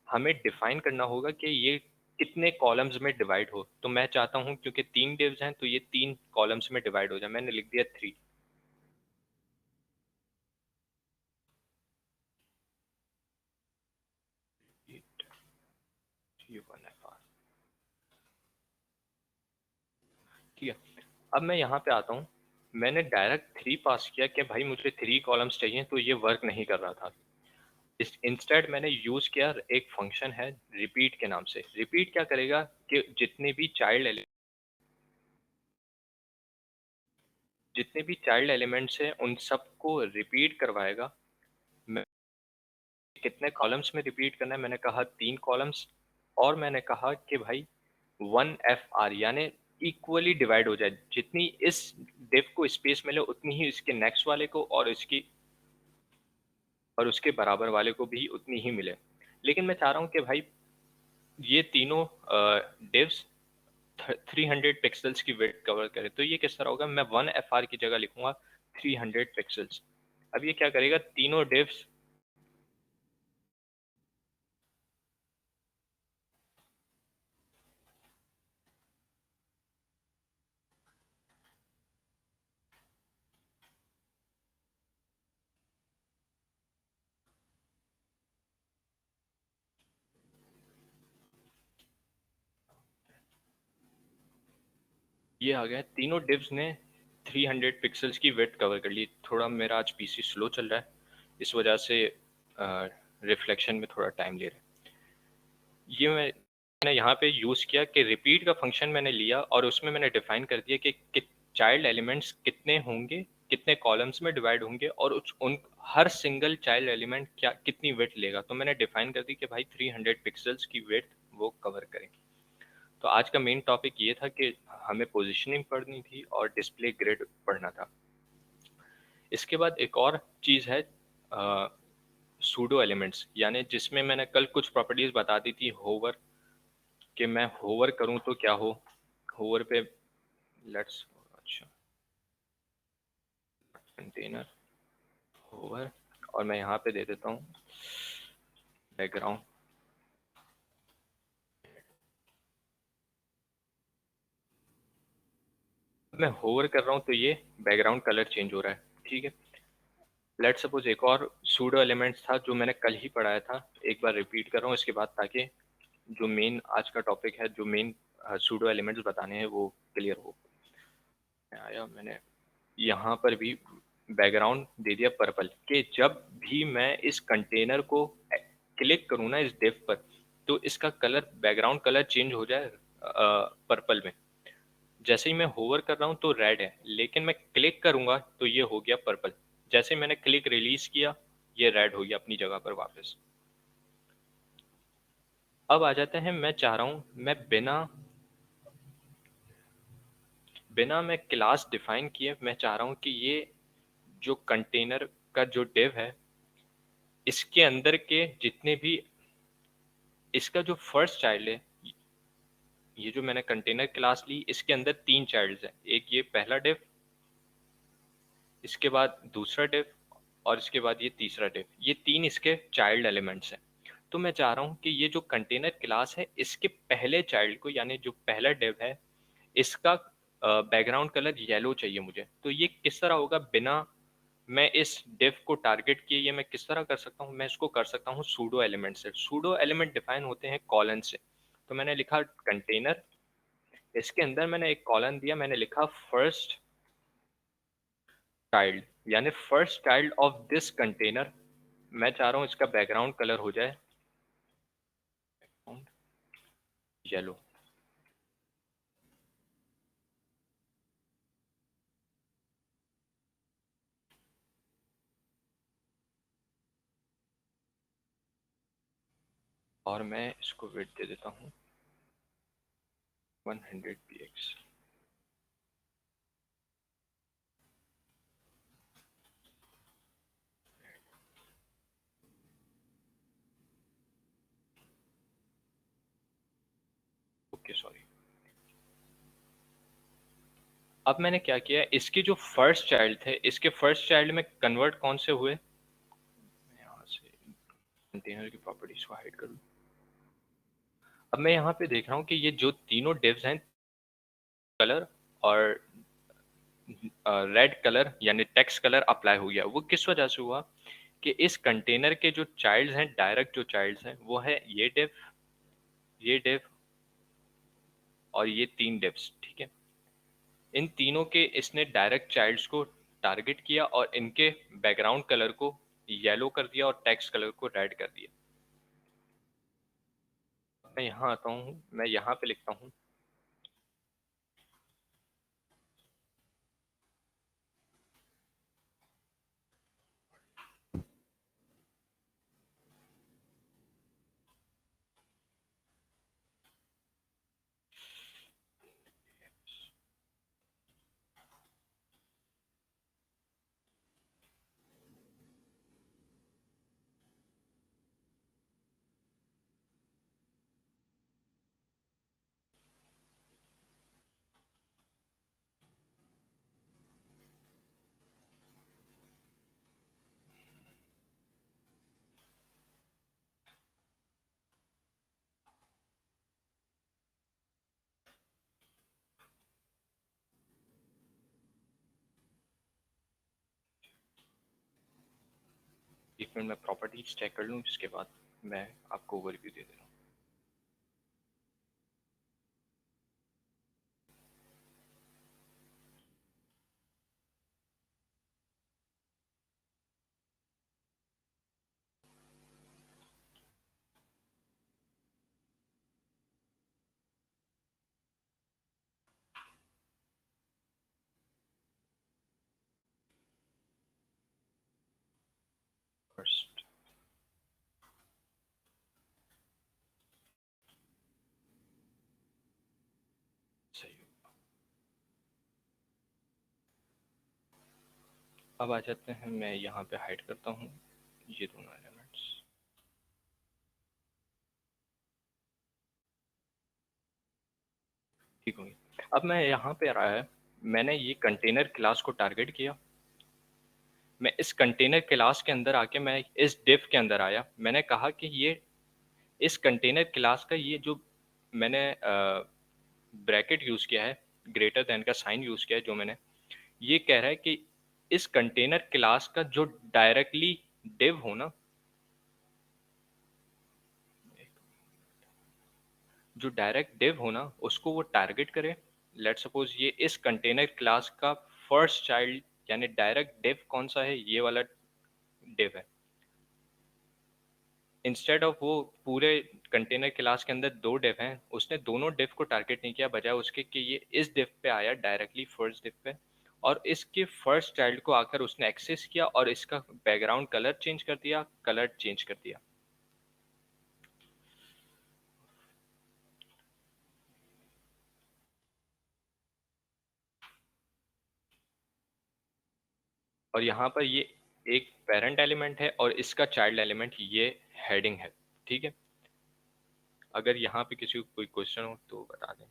हमें डिफाइन करना होगा कि ये कितने कॉलम्स में डिवाइड हो। तो मैं चाहता हूँ क्योंकि 3 डिव्स हैं तो ये 3 कॉलम्स में डिवाइड हो जाए, मैंने लिख दिया 3। ठीक है। अब मैं यहाँ पे आता हूँ, मैंने डायरेक्ट 3 पास किया कि भाई मुझे 3 कॉलम्स चाहिए, तो ये वर्क नहीं कर रहा था। इस इंस्टेड मैंने यूज किया एक फंक्शन है रिपीट के नाम से। रिपीट क्या करेगा कि जितने भी चाइल्ड एलिमेंट्स हैं उन सबको रिपीट करवाएगा मैं कितने कॉलम्स में रिपीट करना है, मैंने कहा 3 कॉलम्स, और मैंने कहा कि भाई 1 FR यानी इक्वली डिवाइड हो जाए, जितनी इस डिव को स्पेस मिले उतनी ही इसके नेक्स्ट वाले को और उसके बराबर वाले को भी उतनी ही मिले। लेकिन मैं चाह रहा हूँ कि भाई ये तीनों डिव्स 300 पिक्सल्स की विड्थ कवर करे, तो ये किस तरह होगा, मैं 1 FR की जगह लिखूंगा 300 पिक्सल्स। अब ये क्या करेगा, तीनों डिव्स ये आ गया, तीनों डिव्स ने 300 पिक्सल्स की विड्थ कवर कर ली। थोड़ा मेरा आज पीसी स्लो चल रहा है, इस वजह से रिफ्लेक्शन में थोड़ा टाइम ले रहा है। ये मैंने यहाँ पे यूज़ किया कि रिपीट का फंक्शन मैंने लिया और उसमें मैंने डिफाइन कर दिया कि चाइल्ड एलिमेंट्स कितने होंगे, कितने कॉलम्स में डिवाइड होंगे, और उन हर सिंगल चाइल्ड एलिमेंट क्या कितनी विड्थ लेगा। तो मैंने डिफाइन कर दी कि भाई 300 पिक्सल्स की विड्थ वो कवर करेंगे। तो आज का मेन टॉपिक ये था कि हमें पोजीशनिंग पढ़नी थी और डिस्प्ले ग्रिड पढ़ना था। इसके बाद एक और चीज़ है सूडो एलिमेंट्स, यानी जिसमें मैंने कल कुछ प्रॉपर्टीज बता दी थी होवर, कि मैं होवर करूं तो क्या हो। होवर पे लेट्स, अच्छा, कंटेनर होवर, और मैं यहाँ पे दे देता हूँ बैकग्राउंड। मैं होवर कर रहा हूँ तो ये बैकग्राउंड कलर चेंज हो रहा है, ठीक है। लेट सपोज एक और सूडो एलिमेंट्स था जो मैंने कल ही पढ़ाया था, एक बार रिपीट कर रहा हूँ इसके बाद, ताकि जो मेन आज का टॉपिक है, जो मेन सूडो एलिमेंट्स बताने हैं वो क्लियर हो। आया मैंने यहाँ पर भी बैकग्राउंड दे दिया पर्पल, कि जब भी मैं इस कंटेनर को क्लिक करूँ ना इस डिव पर, तो इसका कलर, बैकग्राउंड कलर चेंज हो जाए पर्पल में। जैसे ही मैं होवर कर रहा हूँ तो रेड है, लेकिन मैं क्लिक करूंगा तो ये हो गया पर्पल। जैसे ही मैंने क्लिक रिलीज किया, ये रेड हो गया अपनी जगह पर वापस। अब आ जाते हैं, मैं चाह रहा हूँ मैं बिना बिना मैं क्लास डिफाइन किए, मैं चाह रहा हूँ कि ये जो कंटेनर का जो डिव है, इसके अंदर के जितने भी, इसका जो फर्स्ट चाइल्ड है, ये जो मैंने कंटेनर क्लास ली, इसके अंदर 3 चाइल्ड्स हैं। एक ये पहला डिव, इसके बाद दूसरा डिव, और इसके बाद ये तीसरा डिव। ये 3 इसके चाइल्ड एलिमेंट्स हैं। तो मैं चाह रहा हूँ कि ये जो कंटेनर क्लास है, इसके पहले चाइल्ड को, यानी जो पहला डिव है, इसका बैकग्राउंड कलर येलो चाहिए मुझे। तो ये किस तरह होगा बिना मैं इस डिव को टारगेट किए, ये मैं किस तरह कर सकता हूँ, मैं इसको कर सकता हूँ सूडो एलिमेंट से। सूडो एलिमेंट डिफाइन होते हैं कॉलन से। तो मैंने लिखा कंटेनर, इसके अंदर मैंने एक कॉलन दिया, मैंने लिखा फर्स्ट चाइल्ड, यानी first child of this container. मैं चाह रहा हूँ इसका बैकग्राउंड कलर हो जाए येलो। और मैं इसको वेट दे देता हूँ 100 px। Okay sorry. अब मैंने क्या किया, इसके जो फर्स्ट चाइल्ड थे, इसके फर्स्ट चाइल्ड में कन्वर्ट कौन से हुए, यहाँ से कंटेनर की प्रॉपर्टीज को हाइड करूँ। अब मैं यहाँ पे देख रहा हूँ कि ये जो तीनों डिव्स हैं, कलर और रेड कलर यानी टेक्स्ट कलर अप्लाई हो गया। वो किस वजह से हुआ कि इस कंटेनर के जो चाइल्ड्स हैं, डायरेक्ट जो चाइल्ड्स हैं, वो है ये डिव और ये 3 डिव्स, ठीक है। इन तीनों के इसने डायरेक्ट चाइल्ड्स को टारगेट किया और इनके बैकग्राउंड कलर को येलो कर दिया और टेक्स्ट कलर को रेड कर दिया। मैं यहाँ आता हूँ, मैं यहाँ पे लिखता हूँ एक मिनट मैं प्रॉपर्टीज चेक कर लूँ, जिसके बाद मैं आपको ओवरव्यू दे दे रहा हूँ। फर्स्ट सही। अब आ जाते हैं, मैं यहाँ पे हाइड करता हूँ ये दोनों एलिमेंट्स। ठीक होंगे। अब मैं यहाँ पे आ रहा है, मैंने ये कंटेनर क्लास को टारगेट किया। मैं इस कंटेनर क्लास के अंदर आके मैं इस डिव के अंदर आया। मैंने कहा कि ये इस कंटेनर क्लास का ये जो मैंने ब्रैकेट यूज किया है, ग्रेटर देन का साइन यूज किया है जो मैंने, ये कह रहा है कि इस कंटेनर क्लास का जो डायरेक्टली डिव हो ना, जो डायरेक्ट डिव हो ना, उसको वो टारगेट करे। लेट सपोज ये इस कंटेनर क्लास का फर्स्ट चाइल्ड, यानी डायरेक्ट डिव कौन सा है, ये वाला डिव है। इंस्टेड ऑफ वो पूरे कंटेनर क्लास के अंदर दो डिव हैं, उसने दोनों डिव को टारगेट नहीं किया, बजाय उसके कि ये इस डिव पे आया डायरेक्टली फर्स्ट डिव पे, और इसके फर्स्ट चाइल्ड को आकर उसने एक्सेस किया और इसका बैकग्राउंड कलर चेंज कर दिया, कलर चेंज कर दिया। और यहाँ पर ये एक पेरेंट एलिमेंट है और इसका चाइल्ड एलिमेंट ये हेडिंग है। ठीक है, अगर यहाँ पे किसी को कोई क्वेश्चन हो तो बता दें।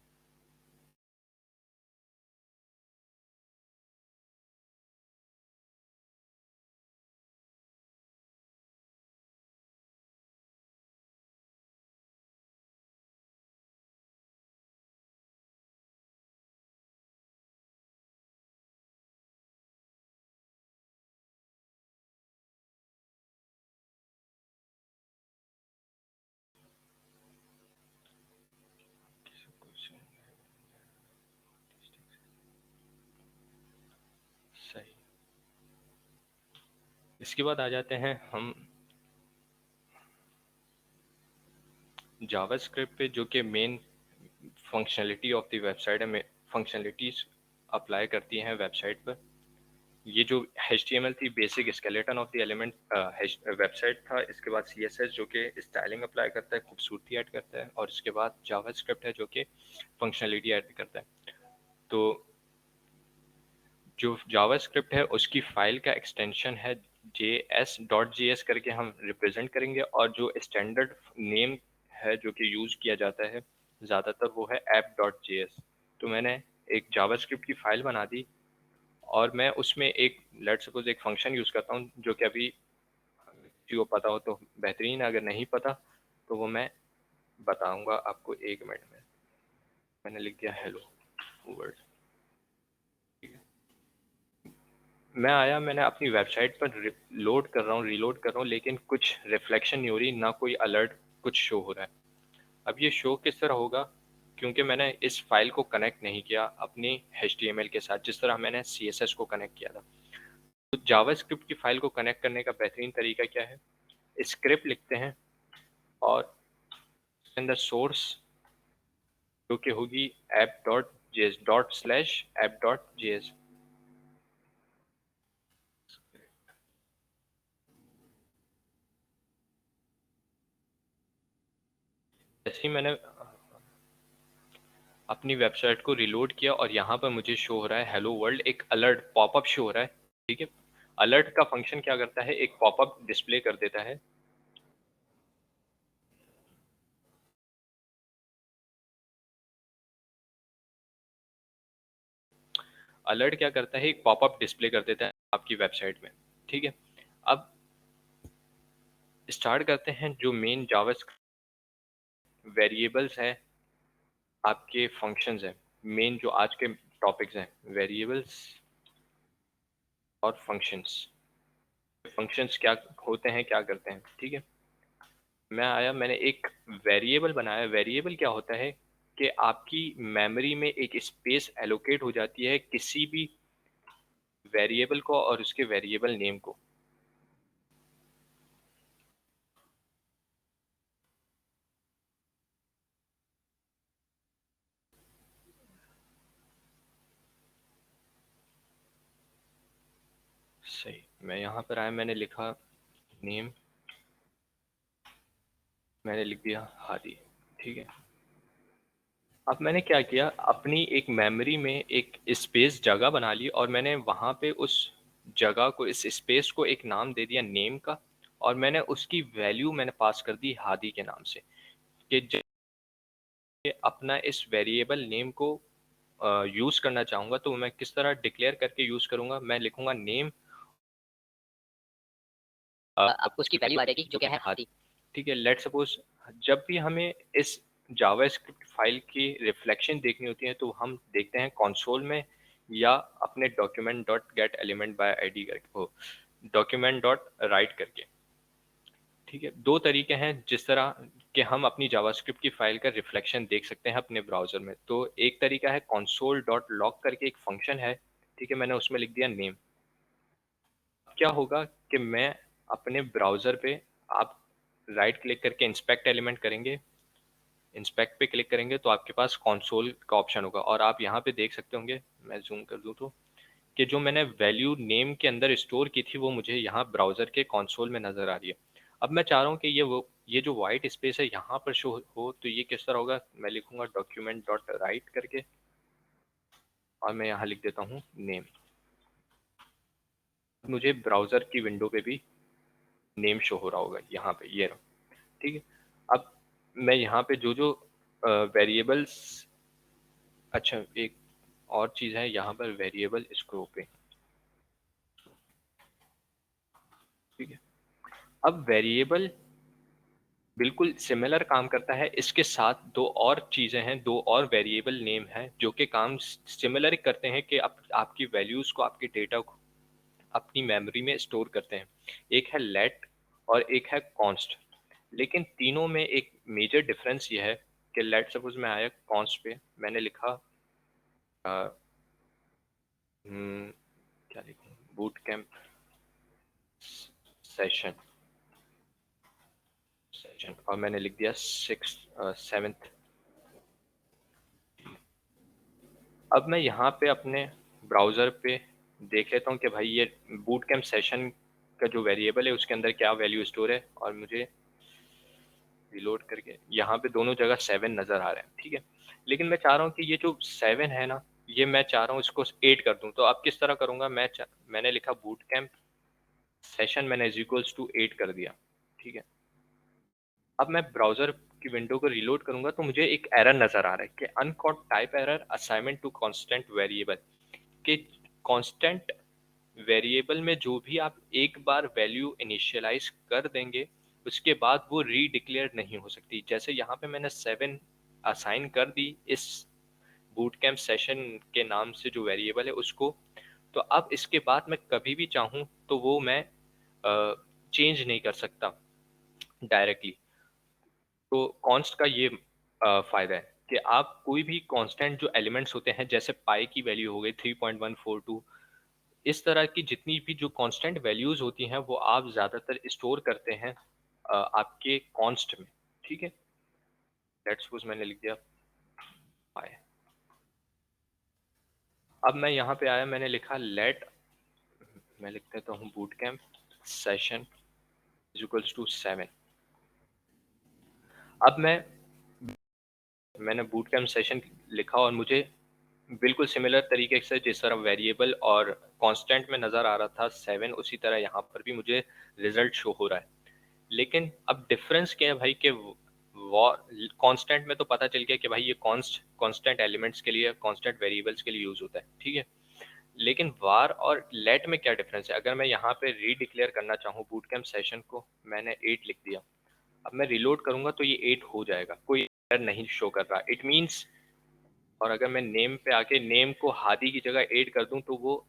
सही। इसके बाद आ जाते हैं हम जावास्क्रिप्ट पे, जो कि main functionality of the website है, फंक्शनलिटीज अप्लाई करती हैं वेबसाइट पर। ये जो HTML थी, basic skeleton of the element website था। इसके बाद CSS जो कि स्टाइलिंग अप्लाई करता है, खूबसूरती ऐड करता है, और इसके बाद जावास्क्रिप्ट है जो कि फंक्शनलिटी ऐड करता है। तो जो जावास्क्रिप्ट है उसकी फाइल का एक्सटेंशन है js.js करके हम रिप्रेजेंट करेंगे, और जो स्टैंडर्ड नेम है जो कि यूज किया जाता है ज़्यादातर, वो है app.js। तो मैंने एक जावास्क्रिप्ट की फाइल बना दी, और मैं उसमें एक लेट सपोज एक फंक्शन यूज करता हूँ, जो कि अभी किसी को पता हो तो बेहतरीन है, अगर नहीं पता तो वो मैं बताऊंगा आपको 1 मिनट में। मैंने लिख दिया हेलो वर्ल्ड। मैं आया, मैंने अपनी वेबसाइट पर लोड कर रहा हूँ, रीलोड कर रहा हूँ, लेकिन कुछ रिफ्लेक्शन नहीं हो रही, ना कोई अलर्ट कुछ शो हो रहा है। अब ये शो किस तरह होगा, क्योंकि मैंने इस फाइल को कनेक्ट नहीं किया अपनी HTML के साथ, जिस तरह मैंने CSS को कनेक्ट किया था। तो जावास्क्रिप्ट की फाइल को कनेक्ट करने का बेहतरीन तरीका क्या है, स्क्रिप्ट लिखते हैं और इन द सोर्स जो कि होगी app.js /app.js। जैसे ही मैंने अपनी वेबसाइट को रिलोड किया और यहाँ पर मुझे शो हो रहा है हेलो वर्ल्ड, एक अलर्ट पॉपअप शो हो रहा है। ठीक है, अलर्ट का फंक्शन क्या करता है, एक पॉपअप डिस्प्ले कर देता है। अलर्ट क्या करता है, एक पॉपअप डिस्प्ले कर देता है आपकी वेबसाइट में। ठीक है, अब स्टार्ट करते हैं। जो मेन जावास्क्रिप्ट वेरिएबल्स है, आपके फंक्शंस हैं, मेन जो आज के टॉपिक्स हैं, वेरिएबल्स और फंक्शंस। फंक्शंस क्या होते हैं, क्या करते हैं। ठीक है, मैं आया, मैंने एक वेरिएबल बनाया। वेरिएबल क्या होता है कि आपकी मेमोरी में एक स्पेस एलोकेट हो जाती है किसी भी वेरिएबल को और उसके वेरिएबल नेम को। सही, मैं यहाँ पर आया, मैंने लिखा नेम, मैंने लिख दिया हादी। ठीक है, अब मैंने क्या किया, अपनी एक मेमोरी में एक स्पेस जगह बना ली और मैंने वहाँ पे उस जगह को, इस स्पेस को एक नाम दे दिया नेम का, और मैंने उसकी वैल्यू मैंने पास कर दी हादी के नाम से। कि जब अपना इस वेरिएबल नेम को यूज़ करना चाहूँगा तो मैं किस तरह डिक्लेयर करके यूज़ करूँगा, मैं लिखूँगा नेम, आपको उसकी वैल्यू आ जाएगी जो क्या है हादी। ठीक है, लेट सपोज जब भी हमें इस जावास्क्रिप्ट फाइल की रिफ्लेक्शन देखनी होती है तो हम देखते हैं कंसोल में या अपने document dot gate element by ID करके, डॉक्यूमेंट डॉट राइट करके। ठीक है, दो तरीके हैं जिस तरह कि हम अपनी जावास्क्रिप्ट की फाइल का रिफ्लेक्शन देख सकते हैं अपने ब्राउजर में। तो एक तरीका है console डॉट लॉग करके एक फंक्शन है। ठीक है, मैंने उसमें लिख दिया नेम। क्या होगा कि मैं अपने ब्राउजर पे, आप राइट क्लिक करके इंस्पेक्ट एलिमेंट करेंगे, इंस्पेक्ट पे क्लिक करेंगे तो आपके पास कंसोल का ऑप्शन होगा और आप यहाँ पे देख सकते होंगे, मैं जूम कर दूँ तो, कि जो मैंने वैल्यू नेम के अंदर स्टोर की थी वो मुझे यहाँ ब्राउजर के कंसोल में नजर आ रही है। अब मैं चाह रहा हूँ कि ये जो वाइट स्पेस है यहाँ पर शो हो, तो ये किस तरह होगा, मैं लिखूंगा डॉक्यूमेंट डॉट राइट करके और मैं यहाँ लिख देता हूँ नेम। मुझे ब्राउजर की विंडो पे भी नेम शो हो रहा होगा यहाँ पे, ये रहा। ठीक है, अब मैं यहाँ पे जो जो वेरिएबल्स, अच्छा एक और चीज़ है यहाँ पर, वेरिएबल स्कोपिंग। ठीक है, अब वेरिएबल बिल्कुल सिमिलर काम करता है, इसके साथ दो और चीज़ें हैं, दो और वेरिएबल नेम हैं जो कि काम सिमिलर करते हैं कि आपकी वैल्यूज़ को, आपके डेटा को अपनी मेमोरी में स्टोर करते हैं। एक है लेट और एक है कॉन्स्ट। लेकिन तीनों में एक मेजर डिफरेंस ये है कि लेट सपोज मैं आया कॉन्स्ट पे, मैंने लिखा क्या लिखूं, बूट कैंप सेशन सेशन, और मैंने लिख दिया 7th। अब मैं यहाँ पे अपने ब्राउज़र पे देख लेता हूँ कि भाई ये बूट कैंप सेशन का जो वेरिएबल है उसके अंदर क्या वैल्यू स्टोर है, और मुझे रिलोड करके यहाँ पे दोनों जगह 7 नज़र आ रहे हैं। ठीक है, लेकिन मैं चाह रहा हूँ कि ये जो 7 है ना, ये मैं चाह रहा हूँ इसको 8 कर दूँ। तो अब किस तरह करूँगा, मैंने लिखा बूट कैंप सेशन, मैंने इज इक्वल्स टू 8 कर दिया। ठीक है, अब मैं ब्राउज़र की विंडो को रिलोड करूँगा तो मुझे एक एरर नज़र आ रहा है कि uncaught type error assignment to constant variable, कि कांस्टेंट वेरिएबल में जो भी आप एक बार वैल्यू इनिशियलाइज कर देंगे उसके बाद वो रीडिक्लेयर नहीं हो सकती। जैसे यहाँ पे मैंने 7 असाइन कर दी इस बूट कैंप सेशन के नाम से जो वेरिएबल है उसको, तो अब इसके बाद मैं कभी भी चाहूँ तो वो मैं चेंज नहीं कर सकता डायरेक्टली। तो कॉन्स्ट का ये फायदा है कि आप कोई भी कांस्टेंट जो एलिमेंट्स होते हैं, जैसे पाई की वैल्यू हो गई 3.142, इस तरह की जितनी भी जो कांस्टेंट वैल्यूज होती हैं वो आप ज़्यादातर स्टोर करते हैं आपके कॉन्स्ट में। ठीक है, लेट्स सपोज मैंने लिख दिया पाई। अब मैं यहाँ पे आया, मैंने लिखा लेट, मैं लिख देता हूँ boot camp session is equals to 7। अब मैंने बूट कैंप सेशन लिखा और मुझे बिल्कुल सिमिलर तरीके से जिस तरह वेरिएबल और कांस्टेंट में नज़र आ रहा था 7, उसी तरह यहाँ पर भी मुझे रिजल्ट शो हो रहा है। लेकिन अब डिफरेंस क्या है भाई, कि कांस्टेंट में तो पता चल गया कि भाई ये कांस्टेंट एलिमेंट्स के लिए, कांस्टेंट वेरिएबल्स के लिए यूज होता है। ठीक है, लेकिन वार और लेट में क्या डिफरेंस है। अगर मैं यहाँ पे रीडिक्लेयर करना चाहूँ बूट कैंप सेशन को, मैंने 8 लिख दिया, अब मैं रिलोड करूंगा तो ये 8 हो जाएगा, कोई एरर नहीं शो कर रहा, इट मीन्स। और अगर मैं नेम पे आके नेम को हादी की जगह 8 कर दूं तो वो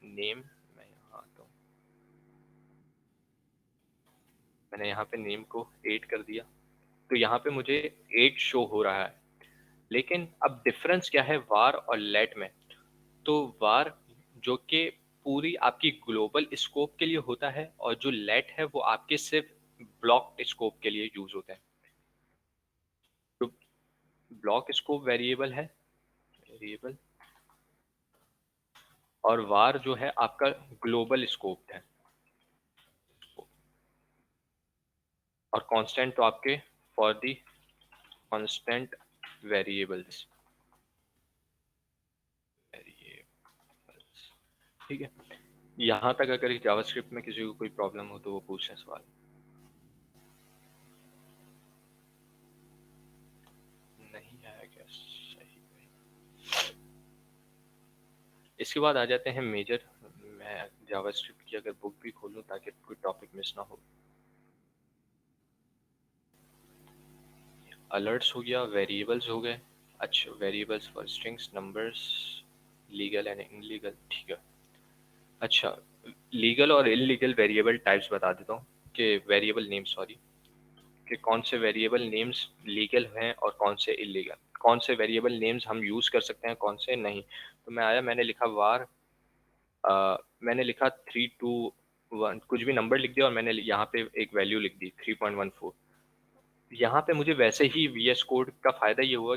नेम, मैं यहाँ आता हूँ, मैंने यहाँ पे नेम को 8 कर दिया, तो यहाँ पे मुझे 8 शो हो रहा है। लेकिन अब डिफरेंस क्या है वार और लेट में? तो वार जो कि पूरी आपकी ग्लोबल स्कोप के लिए होता है, और जो लेट है वो आपके सिर्फ ब्लॉक स्कोप के लिए यूज होता है। तो ब्लॉक स्कोप वेरिएबल है, वेरिएबल, और वार जो है आपका ग्लोबल स्कोप है, और कांस्टेंट तो आपके फॉर दी कांस्टेंट वेरिएबल्स, ठीक है। यहाँ तक अगर जावास्क्रिप्ट में किसी को कोई प्रॉब्लम हो तो वो पूछ लें सवाल। नहीं आया क्या? सही। इसके बाद आ जाते हैं मेजर। मैं जावास्क्रिप्ट की अगर बुक भी खोलूं ताकि कोई टॉपिक मिस ना हो। अलर्ट्स हो गया, वेरिएबल्स हो गए। अच्छा, variables for strings, numbers, legal and illegal, ठीक है। अच्छा, लीगल और इलीगल वेरिएबल टाइप्स बता देता हूँ, कि वेरिएबल नेम, सॉरी, कि कौन से वेरिएबल नेम्स लीगल हैं और कौन से इलीगल, कौन से वेरिएबल नेम्स हम यूज़ कर सकते हैं, कौन से नहीं। तो मैं आया, मैंने लिखा वार, मैंने लिखा 321, कुछ भी नंबर लिख दिया, और मैंने यहाँ पे एक वैल्यू लिख दी 3.14। यहाँ पे मुझे वैसे ही VS कोड का फ़ायदा ये हुआ,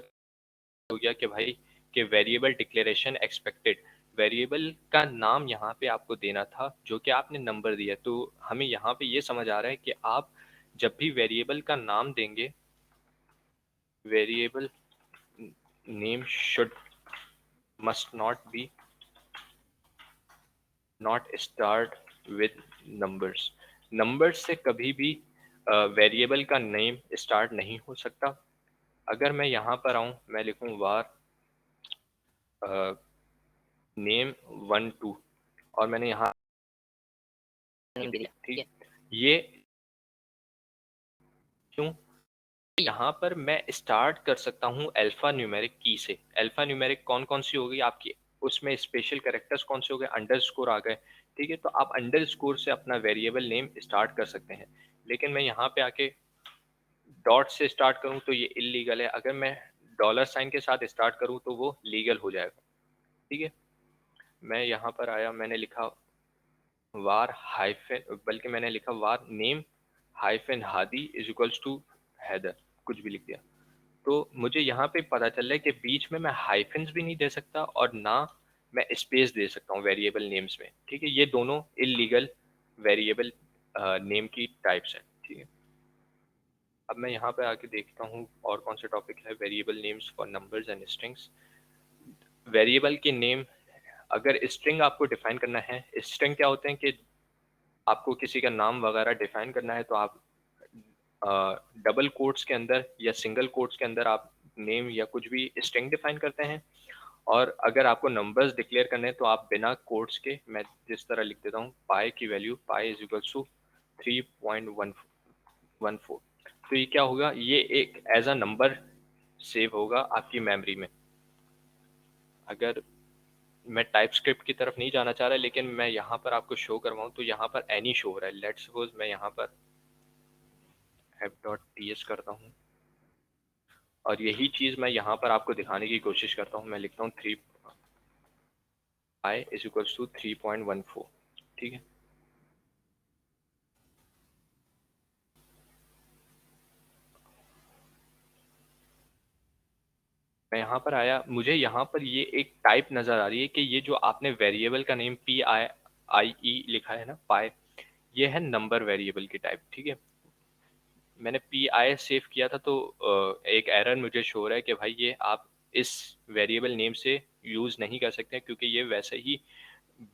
हो गया कि भाई कि वेरिएबल डिक्लेरेशन एक्सपेक्टेड, वेरिएबल का नाम यहाँ पे आपको देना था जो कि आपने नंबर दिया। तो हमें यहाँ पे ये समझ आ रहा है कि आप जब भी वेरिएबल का नाम देंगे, variable name should must not start with numbers. Numbers से कभी भी वेरिएबल का नेम स्टार्ट नहीं हो सकता। अगर मैं यहाँ पर आऊँ, मैं लिखूँ वार नेम 1 2, और मैंने यहाँ नेम दे दिया, ठीक है। ये क्यों? यहाँ पर मैं स्टार्ट कर सकता हूँ अल्फा न्यूमेरिक की से। अल्फा न्यूमेरिक कौन कौन सी हो गई आपकी, उसमें स्पेशल कैरेक्टर्स कौन से हो गए, अंडरस्कोर आ गए, ठीक है। तो आप अंडरस्कोर से अपना वेरिएबल नेम स्टार्ट कर सकते हैं। लेकिन मैं यहाँ पे आके डॉट से स्टार्ट करूँ तो ये इलीगल है। अगर मैं डॉलर साइन के साथ स्टार्ट करूँ तो वो लीगल हो जाएगा, ठीक है। मैं यहाँ पर आया, मैंने लिखा वार हाइफन, बल्कि मैंने लिखा var name hyphen Hadi is equals to Haider, कुछ भी लिख दिया। तो मुझे यहाँ पे पता चल रहा है कि बीच में मैं हाइफन्स भी नहीं दे सकता और ना मैं स्पेस दे सकता हूँ वेरिएबल नेम्स में, ठीक है। ये दोनों इलीगल वेरिएबल नेम की टाइप्स हैं, ठीक है। अब मैं यहाँ पे आके देखता हूँ और कौन से टॉपिक है, variable names for numbers and strings. Variable के नेम, अगर स्ट्रिंग आपको डिफाइन करना है, स्ट्रिंग क्या होते हैं कि आपको किसी का नाम वगैरह डिफाइन करना है तो आप डबल कोट्स के अंदर या सिंगल कोट्स के अंदर आप नेम या कुछ भी स्ट्रिंग डिफाइन करते हैं। और अगर आपको नंबर्स डिक्लेयर करने हैं तो आप बिना कोट्स के, मैं जिस तरह लिख देता हूँ, पाई की value pi is equals to 3.14। तो ये क्या होगा, ये एक एज अ नंबर सेव होगा आपकी मेमोरी में। अगर मैं टाइप स्क्रिप्ट की तरफ नहीं जाना चाह रहा, लेकिन मैं यहाँ पर आपको शो करवाऊँ तो यहाँ पर एनी शो हो रहा है। लेट्स सपोज मैं यहाँ पर f.ts करता हूँ, और यही चीज़ मैं यहाँ पर आपको दिखाने की कोशिश करता हूँ। मैं लिखता हूँ 3 i इज इक्वल्स टू 3.14, ठीक है। मैं यहाँ पर आया, मुझे यहाँ पर ये एक टाइप नज़र आ रही है कि ये जो आपने वेरिएबल का नेम PIE लिखा है ना, पाई, ये है नंबर वेरिएबल की टाइप, ठीक है। मैंने PI सेव किया था तो एक एरर मुझे शो हो रहा है कि भाई ये आप इस वेरिएबल नेम से यूज़ नहीं कर सकते क्योंकि ये वैसे ही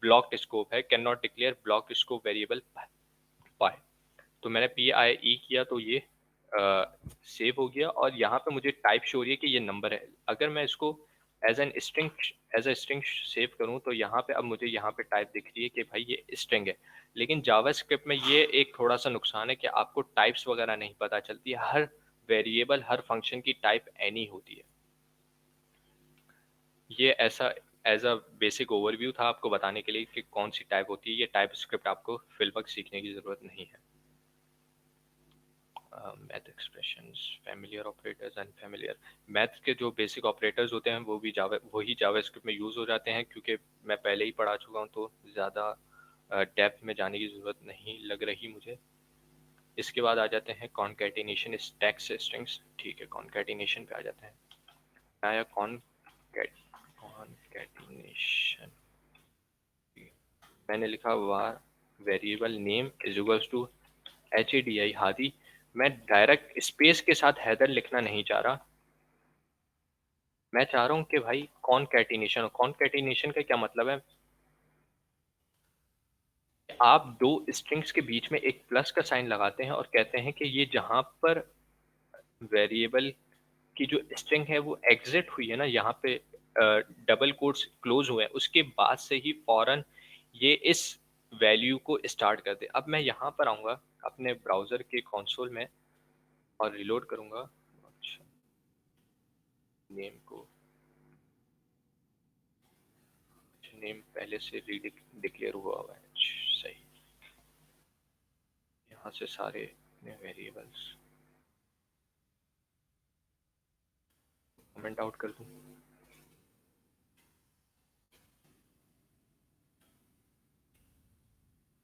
ब्लॉक्ड स्कोप है, can not declare block scope variable pi. तो मैंने PIE किया तो ये सेव हो गया, और यहाँ पे मुझे टाइप शो हो रही है कि ये नंबर है। अगर मैं इसको as an string, as a string save करूँ तो यहाँ पे अब मुझे यहाँ पे टाइप दिख रही है कि भाई ये स्ट्रिंग है। लेकिन जावास्क्रिप्ट में ये एक थोड़ा सा नुकसान है कि आपको टाइप्स वगैरह नहीं पता चलती, हर वेरिएबल हर फंक्शन की टाइप एनी होती है। ये ऐसा एज अ बेसिक ओवरव्यू था आपको बताने के लिए कि कौन सी टाइप होती है। ये टाइप स्क्रिप्ट आपको फिलवक्त सीखने की ज़रूरत नहीं है। Math expressions, familiar operators, unfamiliar. Math के जो बेसिक ऑपरेटर्स होते हैं वो भी वही जावास्क्रिप्ट में यूज़ हो जाते हैं, क्योंकि मैं पहले ही पढ़ा चुका हूँ तो ज़्यादा डेप्थ में जाने की ज़रूरत नहीं लग रही मुझे। इसके बाद आ जाते हैं कॉन्कैटिनेशन स्टैक्स स्ट्रिंग्स। ठीक है, कॉन्कैटिनेशन पे आ जाते हैं। आया कॉन्कैटिनेशन, मैंने लिखा var variable name is equals to HADI Hadi. मैं डायरेक्ट स्पेस के साथ हैदर लिखना नहीं चाह रहा, मैं चाह रहा हूँ कि भाई कॉन्कैटिनेशन। कॉन्कैटिनेशन का क्या मतलब है, आप दो स्ट्रिंग्स के बीच में एक प्लस का साइन लगाते हैं और कहते हैं कि ये जहां पर वेरिएबल की जो स्ट्रिंग है वो एग्जिट हुई है ना, यहाँ पे डबल कोट्स क्लोज हुए हैं, उसके बाद से ही फौरन ये इस वैल्यू को स्टार्ट कर दे। अब मैं यहाँ पर आऊँगा अपने ब्राउज़र के कंसोल में और रिलोड करूँगा। अच्छा, नेम को, नेम पहले से डिक्लेयर हुआ हुआ है, सही। यहाँ से सारे वेरिएबल्स कमेंट आउट कर दूँ।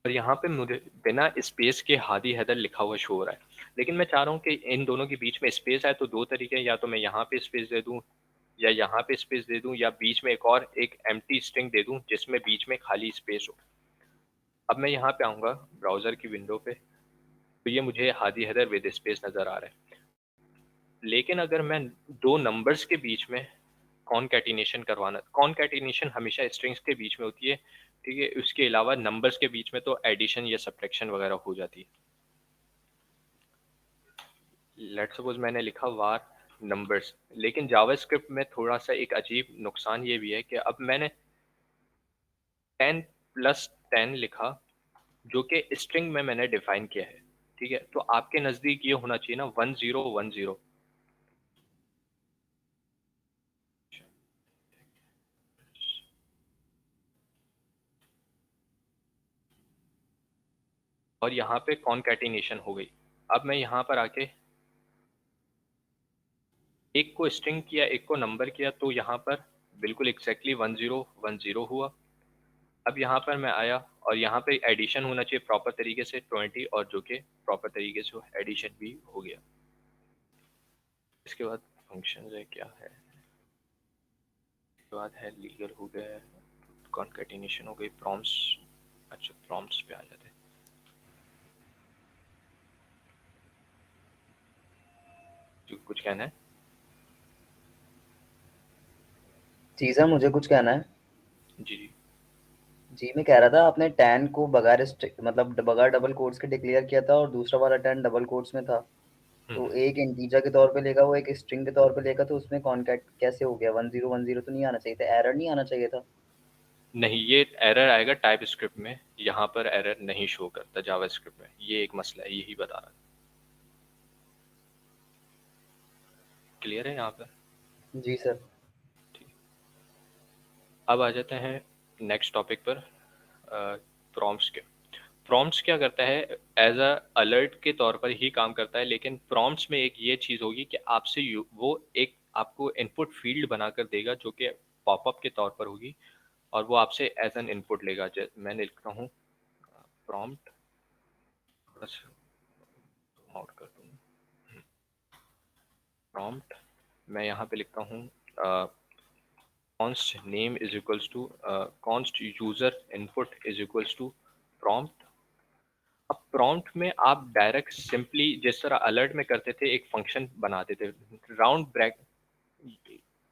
और यहाँ पे मुझे बिना स्पेस के हादी हैदर लिखा हुआ शो हो रहा है, लेकिन मैं चाह रहा हूँ कि इन दोनों के बीच में स्पेस है। तो दो तरीके हैं, या तो मैं यहाँ पे स्पेस दे दूँ या यहाँ पे स्पेस दे दूँ, या बीच में एक एम्प्टी स्ट्रिंग दे दूँ जिसमें बीच में खाली स्पेस हो। अब मैं यहाँ पे आऊँगा ब्राउज़र की विंडो पे, तो ये मुझे हादी हैदर विद स्पेस नज़र आ रहा है। लेकिन अगर मैं दो नंबर्स के बीच में कॉन्कैटिनेशन करवाना, कॉन्कैटिनेशन हमेशा स्ट्रिंग्स के बीच में होती है, ठीक है, उसके अलावा नंबर्स के बीच में तो एडिशन या सब्ट्रैक्शन वगैरह हो जाती है। लेट्स सपोज मैंने लिखा वार नंबर्स, लेकिन जावास्क्रिप्ट में थोड़ा सा एक अजीब नुकसान ये भी है कि अब मैंने 10 + 10 लिखा, जो कि स्ट्रिंग में मैंने डिफाइन किया है, ठीक है। तो आपके नज़दीक ये होना चाहिए ना 1010। और यहाँ पे कॉन्कैटिनेशन हो गई। अब मैं यहाँ पर आके एक को स्ट्रिंग किया, एक को नंबर किया, तो यहाँ पर बिल्कुल एग्जैक्टली 1010 हुआ। अब यहाँ पर मैं आया और यहाँ पे एडिशन होना चाहिए प्रॉपर तरीके से 20, और जो कि प्रॉपर तरीके से एडिशन भी हो गया। इसके बाद फंक्शन है क्या है, इसके बाद है लीगल हो गया, कॉन्कैटिनेशन हो गई, प्रॉम्प्ट्स। अच्छा, प्रॉम्प्ट्स पे आ जाते हैं। जो कुछ कहना है? जी सर, मुझे कुछ कहना है। जी जी। जी, मैं कह रहा था आपने 10 को मतलब बगैर डबल कोट्स के डिक्लेयर किया था और दूसरा वाला 10 डबल कोट्स में था। तो हम्म। एक इंटीजर के तौर पे लेगा, वो एक स्ट्रिंग के तौर पे लेगा, तो उसमें कॉन्कैट कैसे हो गया? 1010 तो नहीं आना चाहिए था, एरर नहीं आना चाहिए था। नहीं, ये एरर आएगा टाइप स्क्रिप्ट में, यहाँ पर एरर नहीं शो करता जावास्क्रिप्ट में, ये एक मसला है, यही बता रहा। क्लियर है यहाँ पर? जी सर। ठीक। अब आ जाते हैं नेक्स्ट टॉपिक पर, प्रॉम्प्ट्स के। प्रॉम्प्ट्स क्या करता है, एज अ अलर्ट के तौर पर ही काम करता है, लेकिन प्रॉम्प्ट्स में एक ये चीज़ होगी कि आपसे वो एक आपको इनपुट फील्ड बनाकर देगा, जो कि पॉपअप के तौर पर होगी, और वो आपसे एज एन इनपुट लेगा। मैंने लिखता हूँ प्रॉम्प्ट, थोड़ा सा आउट कर दूँ, प्रॉम्प्ट, मैं यहाँ पे लिखता हूँ const name is equals to const user input is equals to prompt। अब प्रॉम्प्ट में आप डायरेक्ट सिंपली जिस तरह अलर्ट में करते थे, एक फंक्शन बनाते थे, राउंड ब्रैक,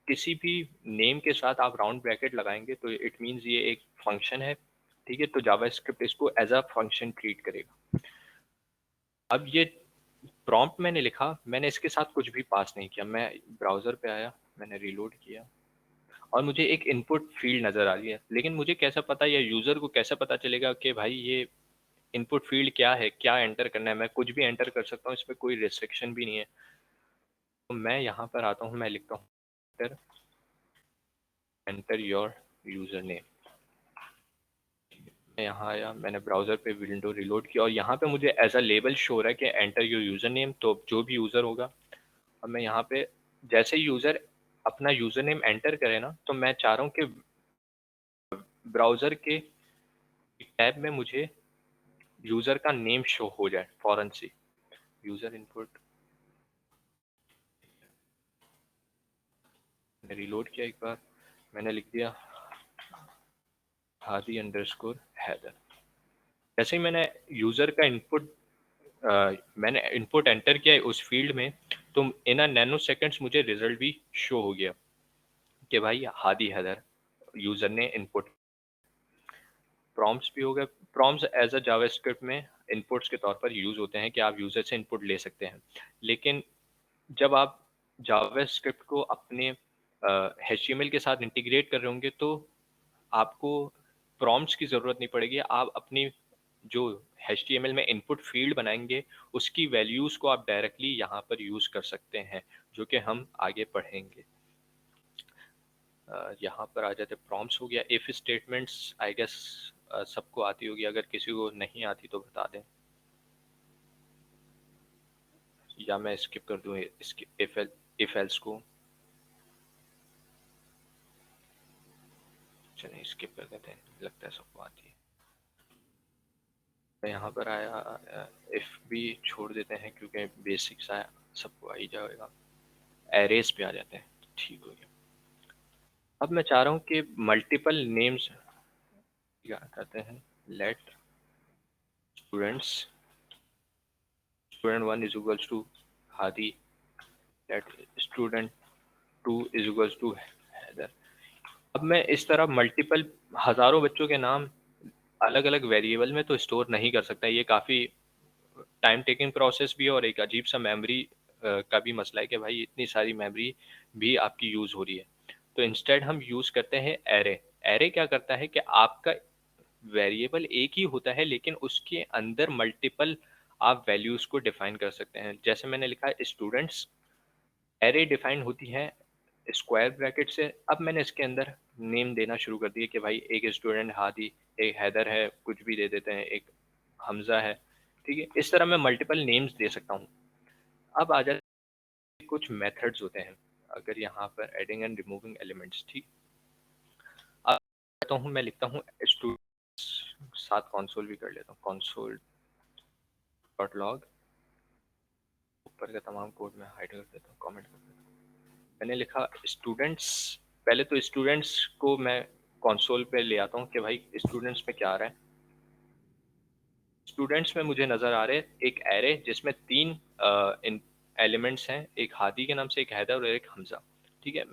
किसी भी नेम के साथ आप राउंड ब्रैकेट लगाएंगे तो इट मींस ये एक फंक्शन है, ठीक है। तो जावास्क्रिप्ट इसको एज अ फंक्शन ट्रीट करेगा। अब ये प्रॉम्प्ट मैंने लिखा, मैंने इसके साथ कुछ भी पास नहीं किया, मैं ब्राउज़र पे आया, मैंने रीलोड किया और मुझे एक इनपुट फील्ड नज़र आ रही है, लेकिन मुझे कैसा पता, या यूज़र को कैसे पता चलेगा कि भाई ये इनपुट फील्ड क्या है, क्या एंटर करना है? मैं कुछ भी एंटर कर सकता हूँ, इसमें कोई रिस्ट्रिक्शन भी नहीं है। तो मैं यहाँ पर आता हूँ, मैं लिखता हूँ एंटर योर यूज़र नेम, यहाँ आया, मैंने ब्राउज़र पे विंडो रिलोड किया और यहाँ पे मुझे एज अ लेबल शो हो रहा है कि एंटर योर यूज़र नेम। तो जो भी यूज़र होगा, अब मैं यहाँ पे जैसे यूज़र अपना यूज़र नेम एंटर करे ना, तो मैं चाह रहा हूँ कि ब्राउज़र के टैब में मुझे यूज़र का नेम शो हो जाए फौरन से। यूज़र इनपुट मैंने रिलोड किया, एक बार मैंने लिख दिया हादी अंडरस्कोर हैदर। जैसे ही मैंने यूज़र का इनपुट मैंने इनपुट एंटर किया है उस फील्ड में, तो इन अ नैनो सेकंड्स मुझे रिजल्ट भी शो हो गया कि भाई हादी हैदर यूज़र ने इनपुट। प्रॉम्प्ट्स भी हो गए। प्रॉम्प्ट्स एज अ जावास्क्रिप्ट में इनपुट्स के तौर पर यूज़ होते हैं कि आप यूज़र से इनपुट ले सकते हैं। लेकिन जब आप जावास्क्रिप्ट को अपने HTML के साथ इंटीग्रेट कर रहे होंगे तो आपको प्रॉम्प्ट्स की ज़रूरत नहीं पड़ेगी। आप अपनी जो HTML में इनपुट फील्ड बनाएंगे उसकी वैल्यूज़ को आप डायरेक्टली यहाँ पर यूज़ कर सकते हैं, जो कि हम आगे पढ़ेंगे। यहाँ पर आ जाते प्रॉम्प्ट्स हो गया। इफ़ स्टेटमेंट्स आई गेस सबको आती होगी, अगर किसी को नहीं आती तो बता दें या मैं स्किप कर दूँ इसके इफ एल्स को। चलिए स्किप कर देते हैं, लगता है सबको आती है। यहाँ पर आया इफ भी छोड़ देते हैं क्योंकि बेसिक्स आया, सबको आ ही जाएगा। एरेस पे आ जाते हैं, ठीक हो गया। अब मैं चाह रहा हूँ कि मल्टीपल नेम्स क्या कहते हैं, let students student 1 is equals to Hadi, let student 2 is equals to Haider. अब मैं इस तरह मल्टीपल हज़ारों बच्चों के नाम अलग अलग वेरिएबल में तो स्टोर नहीं कर सकता। ये काफ़ी टाइम टेकिंग प्रोसेस भी है और एक अजीब सा मेमोरी का भी मसला है कि भाई इतनी सारी मेमोरी भी आपकी यूज़ हो रही है। तो इंस्टेड हम यूज़ करते हैं एरे। एरे क्या करता है कि आपका वेरिएबल एक ही होता है लेकिन उसके अंदर मल्टीपल आप वैल्यूज़ को डिफाइन कर सकते हैं। जैसे मैंने लिखा स्टूडेंट्स, एरे डिफाइन होती है स्क्वायर ब्रैकेट से। अब मैंने इसके अंदर नेम देना शुरू कर दिया कि भाई एक स्टूडेंट हादी, एक हैदर है, कुछ भी दे देते हैं, एक हमजा है, ठीक है। इस तरह मैं मल्टीपल नेम्स दे सकता हूँ। अब आ जाते कुछ मेथड्स होते हैं, अगर यहाँ पर एडिंग एंड रिमूविंग एलिमेंट्स, ठीक। अब कहता हूँ, मैं लिखता हूँ स्टूडेंट्स, साथ कंसोल भी कर लेता हूँ, कंसोल डॉट लॉग। ऊपर का तमाम कोड मैं हाइड कर देता हूँ, कमेंट कर देता हूँ। मैंने लिखा स्टूडेंट्स, पहले तो स्टूडेंट्स को मैं कंसोल पे ले आता हूँ कि भाई स्टूडेंट्स में क्या आ रहा है। स्टूडेंट्स में मुझे नज़र आ रहे हैं एक एरे जिसमें 3 इन एलिमेंट्स हैं, एक हादी के नाम से, एक हैदर और एक हमजा, ठीक है।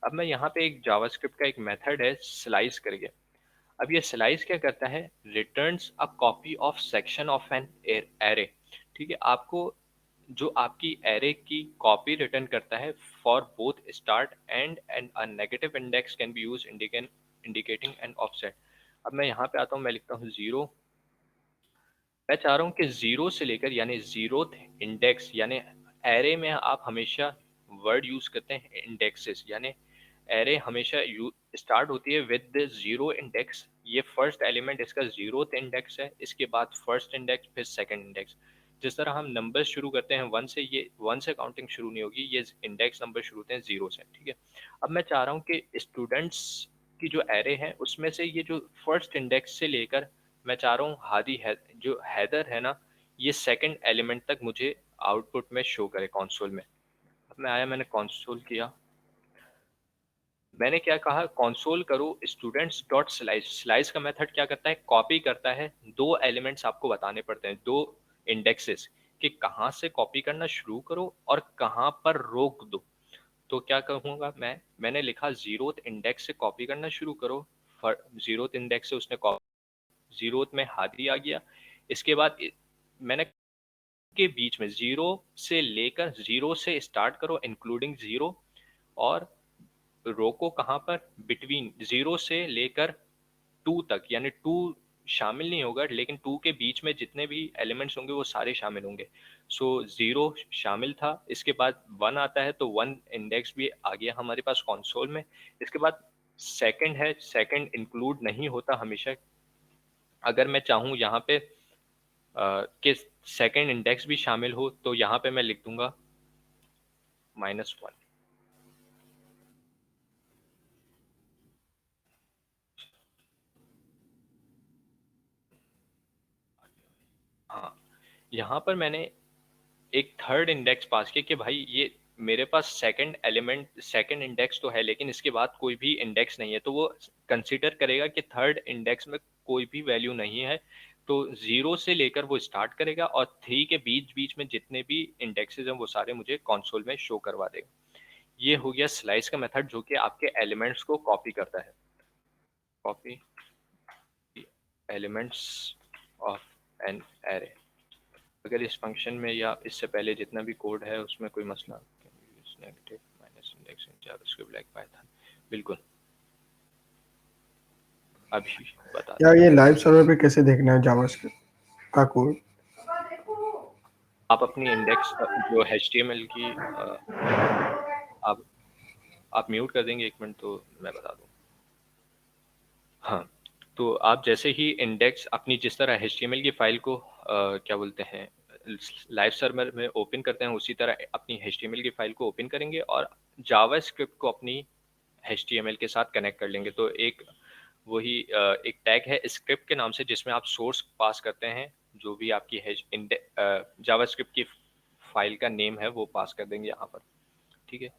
अब मैं यहाँ पे एक जावास्क्रिप्ट का एक मेथड है स्लाइस करके। अब ये स्लाइस क्या करता है, returns a copy of section of an array, ठीक है। आपको जो आपकी एरे की कॉपी रिटर्न करता है for both start and a negative index can be use indicating an offset. अब मैं यहाँ पे आता हूँ, मैं लिखता हूँ 0। मैं चाह रहा हूँ कि 0 से लेकर यानी 0th इंडेक्स, यानी एरे में आप हमेशा वर्ड यूज करते हैं इंडेक्सेस, यानी एरे हमेशा स्टार्ट होती है विद द 0 इंडेक्स। ये फर्स्ट एलिमेंट इसका 0th इंडेक्स है, इसके बाद फर्स्ट इंडेक्स, फिर सेकंड इंडेक्स। जिस तरह हम नंबर्स शुरू करते हैं 1 से, ये 1 से काउंटिंग शुरू नहीं होगी, ये इंडेक्स नंबर शुरू होते हैं 0 से, ठीक है। अब मैं चाह रहा हूँ कि स्टूडेंट्स की जो एरे है उसमें से ये जो फर्स्ट इंडेक्स से लेकर, मैं चाह रहा हूँ हादी है जो हैदर है ना, ये सेकंड एलिमेंट तक मुझे आउटपुट में शो करे कंसोल में। अब मैं आया, मैंने कंसोल किया, मैंने क्या कहा, कंसोल करो स्टूडेंट्स डॉट स्लाइस। स्लाइस का मेथड क्या करता है, कॉपी करता है। 2 एलिमेंट्स आपको बताने पड़ते हैं, 2 इंडेक्सेस, कि कहाँ से कॉपी करना शुरू करो और कहाँ पर रोक दो। तो क्या कहूँगा मैंने लिखा 0th इंडेक्स से कॉपी करना शुरू करो। 0th इंडेक्स से उसने कॉपी, 0th में हादी आ गया। इसके बाद मैंने के बीच में 0 से लेकर 0 से स्टार्ट करो इंक्लूडिंग 0, और रोको कहाँ पर, बिटवीन 0 से लेकर 2 तक, यानी 2 शामिल नहीं होगा लेकिन 2 के बीच में जितने भी एलिमेंट्स होंगे वो सारे शामिल होंगे। सो 0 शामिल था, इसके बाद 1 आता है तो 1 इंडेक्स भी आ गया हमारे पास कंसोल में। इसके बाद सेकंड है, सेकंड इंक्लूड नहीं होता हमेशा, अगर मैं चाहूँ यहाँ पे कि सेकंड इंडेक्स भी शामिल हो, तो यहाँ पे मैं लिख दूंगा -1। हाँ, यहाँ पर मैंने एक थर्ड इंडेक्स पास किया कि भाई ये मेरे पास सेकंड इंडेक्स तो है, लेकिन इसके बाद कोई भी इंडेक्स नहीं है, तो वो कंसीडर करेगा कि थर्ड इंडेक्स में कोई भी वैल्यू नहीं है, तो 0 से लेकर वो स्टार्ट करेगा और 3 के बीच बीच में जितने भी इंडेक्सेस हैं वो सारे मुझे कंसोल में शो करवा देगा। ये हो गया स्लाइस का मेथड, जो कि आपके एलिमेंट्स को कॉपी करता है। Copy elements of an array. अगर इस फंक्शन में या इससे पहले जितना भी कोड है उसमें कोई मसला, negative minus index in JavaScript like Python, बिल्कुल अभी बता यार दूं। ये लाइव सर्वर पे कैसे देखना है जावास्क्रिप्ट का कोड? आप अपनी इंडेक्स जो HTML की आप म्यूट कर देंगे 1 मिनट तो मैं बता दूं। हाँ, तो आप जैसे ही इंडेक्स अपनी जिस तरह HTML की फाइल को क्या बोलते हैं लाइव सर्वर में ओपन करते हैं, उसी तरह अपनी HTML की फाइल को ओपन करेंगे और जावास्क्रिप्ट को अपनी HTML के साथ कनेक्ट कर लेंगे। तो एक वही एक टैग है स्क्रिप्ट के नाम से, जिसमें आप सोर्स पास करते हैं, जो भी आपकी जावास्क्रिप्ट की फाइल का नेम है वो पास कर देंगे यहाँ पर, ठीक है।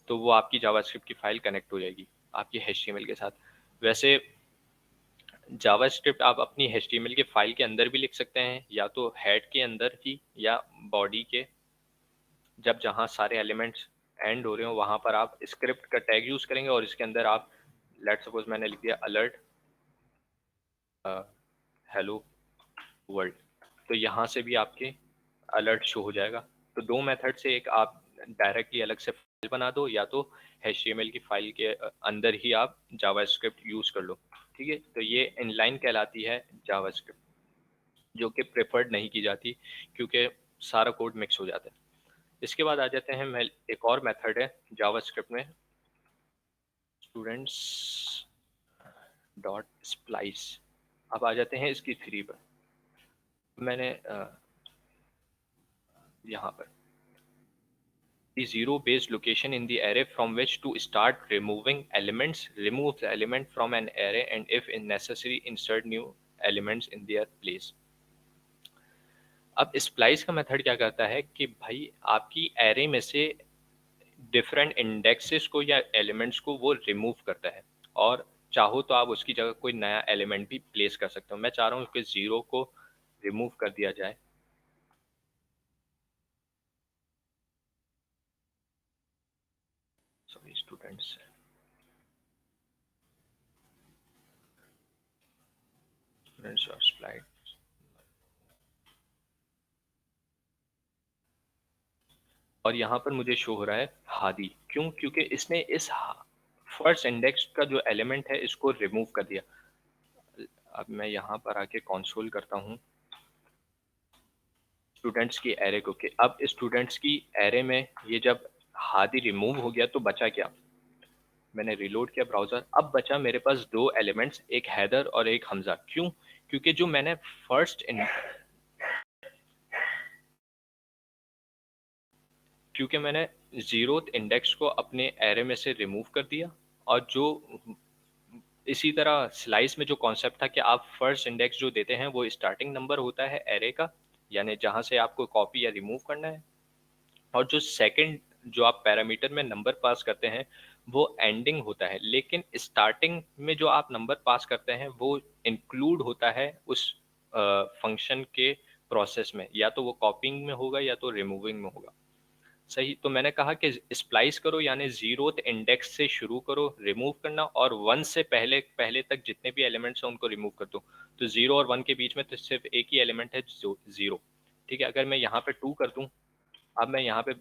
तो वो आपकी जावास्क्रिप्ट की फाइल कनेक्ट हो जाएगी आपकी HTML के साथ। वैसे जावास्क्रिप्ट आप अपनी HTML के फाइल के अंदर भी लिख सकते हैं, या तो हेड के अंदर ही या बॉडी के, जब जहाँ सारे एलिमेंट्स एंड हो रहे हो वहाँ पर आप स्क्रिप्ट का टैग यूज करेंगे और इसके अंदर आप लेट्स सपोज मैंने लिख दिया अलर्ट हेलो वर्ल्ड, तो यहाँ से भी आपके अलर्ट शो हो जाएगा। तो 2 मेथड से, एक आप डायरेक्टली अलग से फाइल बना दो, या तो HTML की फाइल के अंदर ही आप जावास्क्रिप्ट यूज कर लो, ठीक है। तो ये इनलाइन कहलाती है जावास्क्रिप्ट, जो कि प्रेफर्ड नहीं की जाती क्योंकि सारा कोड मिक्स हो जाता है। इसके बाद आ जाते हैं एक और मेथड है जावास्क्रिप्ट में, स्टूडेंट्स डॉट स्प्लाइस। अब आ जाते हैं इसकी 3 पर। मैंने यहाँ पर the zero based location in the array from which to start removing elements, remove the element from an array and if necessary insert new elements in their place। अब splice का मेथड क्या करता है कि भाई आपकी एरे में से डिफरेंट इंडेक्सेस को या एलिमेंट्स को वो रिमूव करता है, और चाहो तो आप उसकी जगह कोई नया एलिमेंट भी प्लेस कर सकते हो। मैं चाह रहा हूँ कि 0 को रिमूव कर दिया जाए, सॉरी स्टूडेंट्स, स्लाइड। और यहाँ पर मुझे शो हो रहा है हादी, क्यों? क्योंकि इसने इस फर्स्ट इंडेक्स का जो एलिमेंट है इसको रिमूव कर दिया। अब मैं यहाँ पर आके कंसोल करता हूँ स्टूडेंट्स की एरे को, कि अब स्टूडेंट्स की एरे में ये जब हादी रिमूव हो गया तो बचा क्या? मैंने रिलोड किया ब्राउजर, अब बचा मेरे पास 2 एलिमेंट्स, एक हैदर और एक हमजा। क्यों? क्योंकि जो मैंने क्योंकि मैंने 0th इंडेक्स को अपने एरे में से रिमूव कर दिया, और जो इसी तरह स्लाइस में जो कॉन्सेप्ट था कि आप फर्स्ट इंडेक्स जो देते हैं वो स्टार्टिंग नंबर होता है एरे का, यानी जहां से आपको कॉपी या रिमूव करना है, और जो सेकंड जो आप पैरामीटर में नंबर पास करते हैं वो एंडिंग होता है, लेकिन स्टार्टिंग में जो आप नंबर पास करते हैं वो इंक्लूड होता है उस फंक्शन के प्रोसेस में, या तो वो कॉपिंग में होगा या तो रिमूविंग में होगा। सही। तो मैंने कहा कि स्प्लाइस करो, यानी 0th इंडेक्स से शुरू करो रिमूव करना, और 1 से पहले पहले तक जितने भी एलिमेंट्स हैं उनको रिमूव कर दो। तो 0 और 1 के बीच में तो सिर्फ एक ही एलिमेंट है 0, ठीक है। अगर मैं यहाँ पे 2 कर दूं, अब मैं यहाँ पे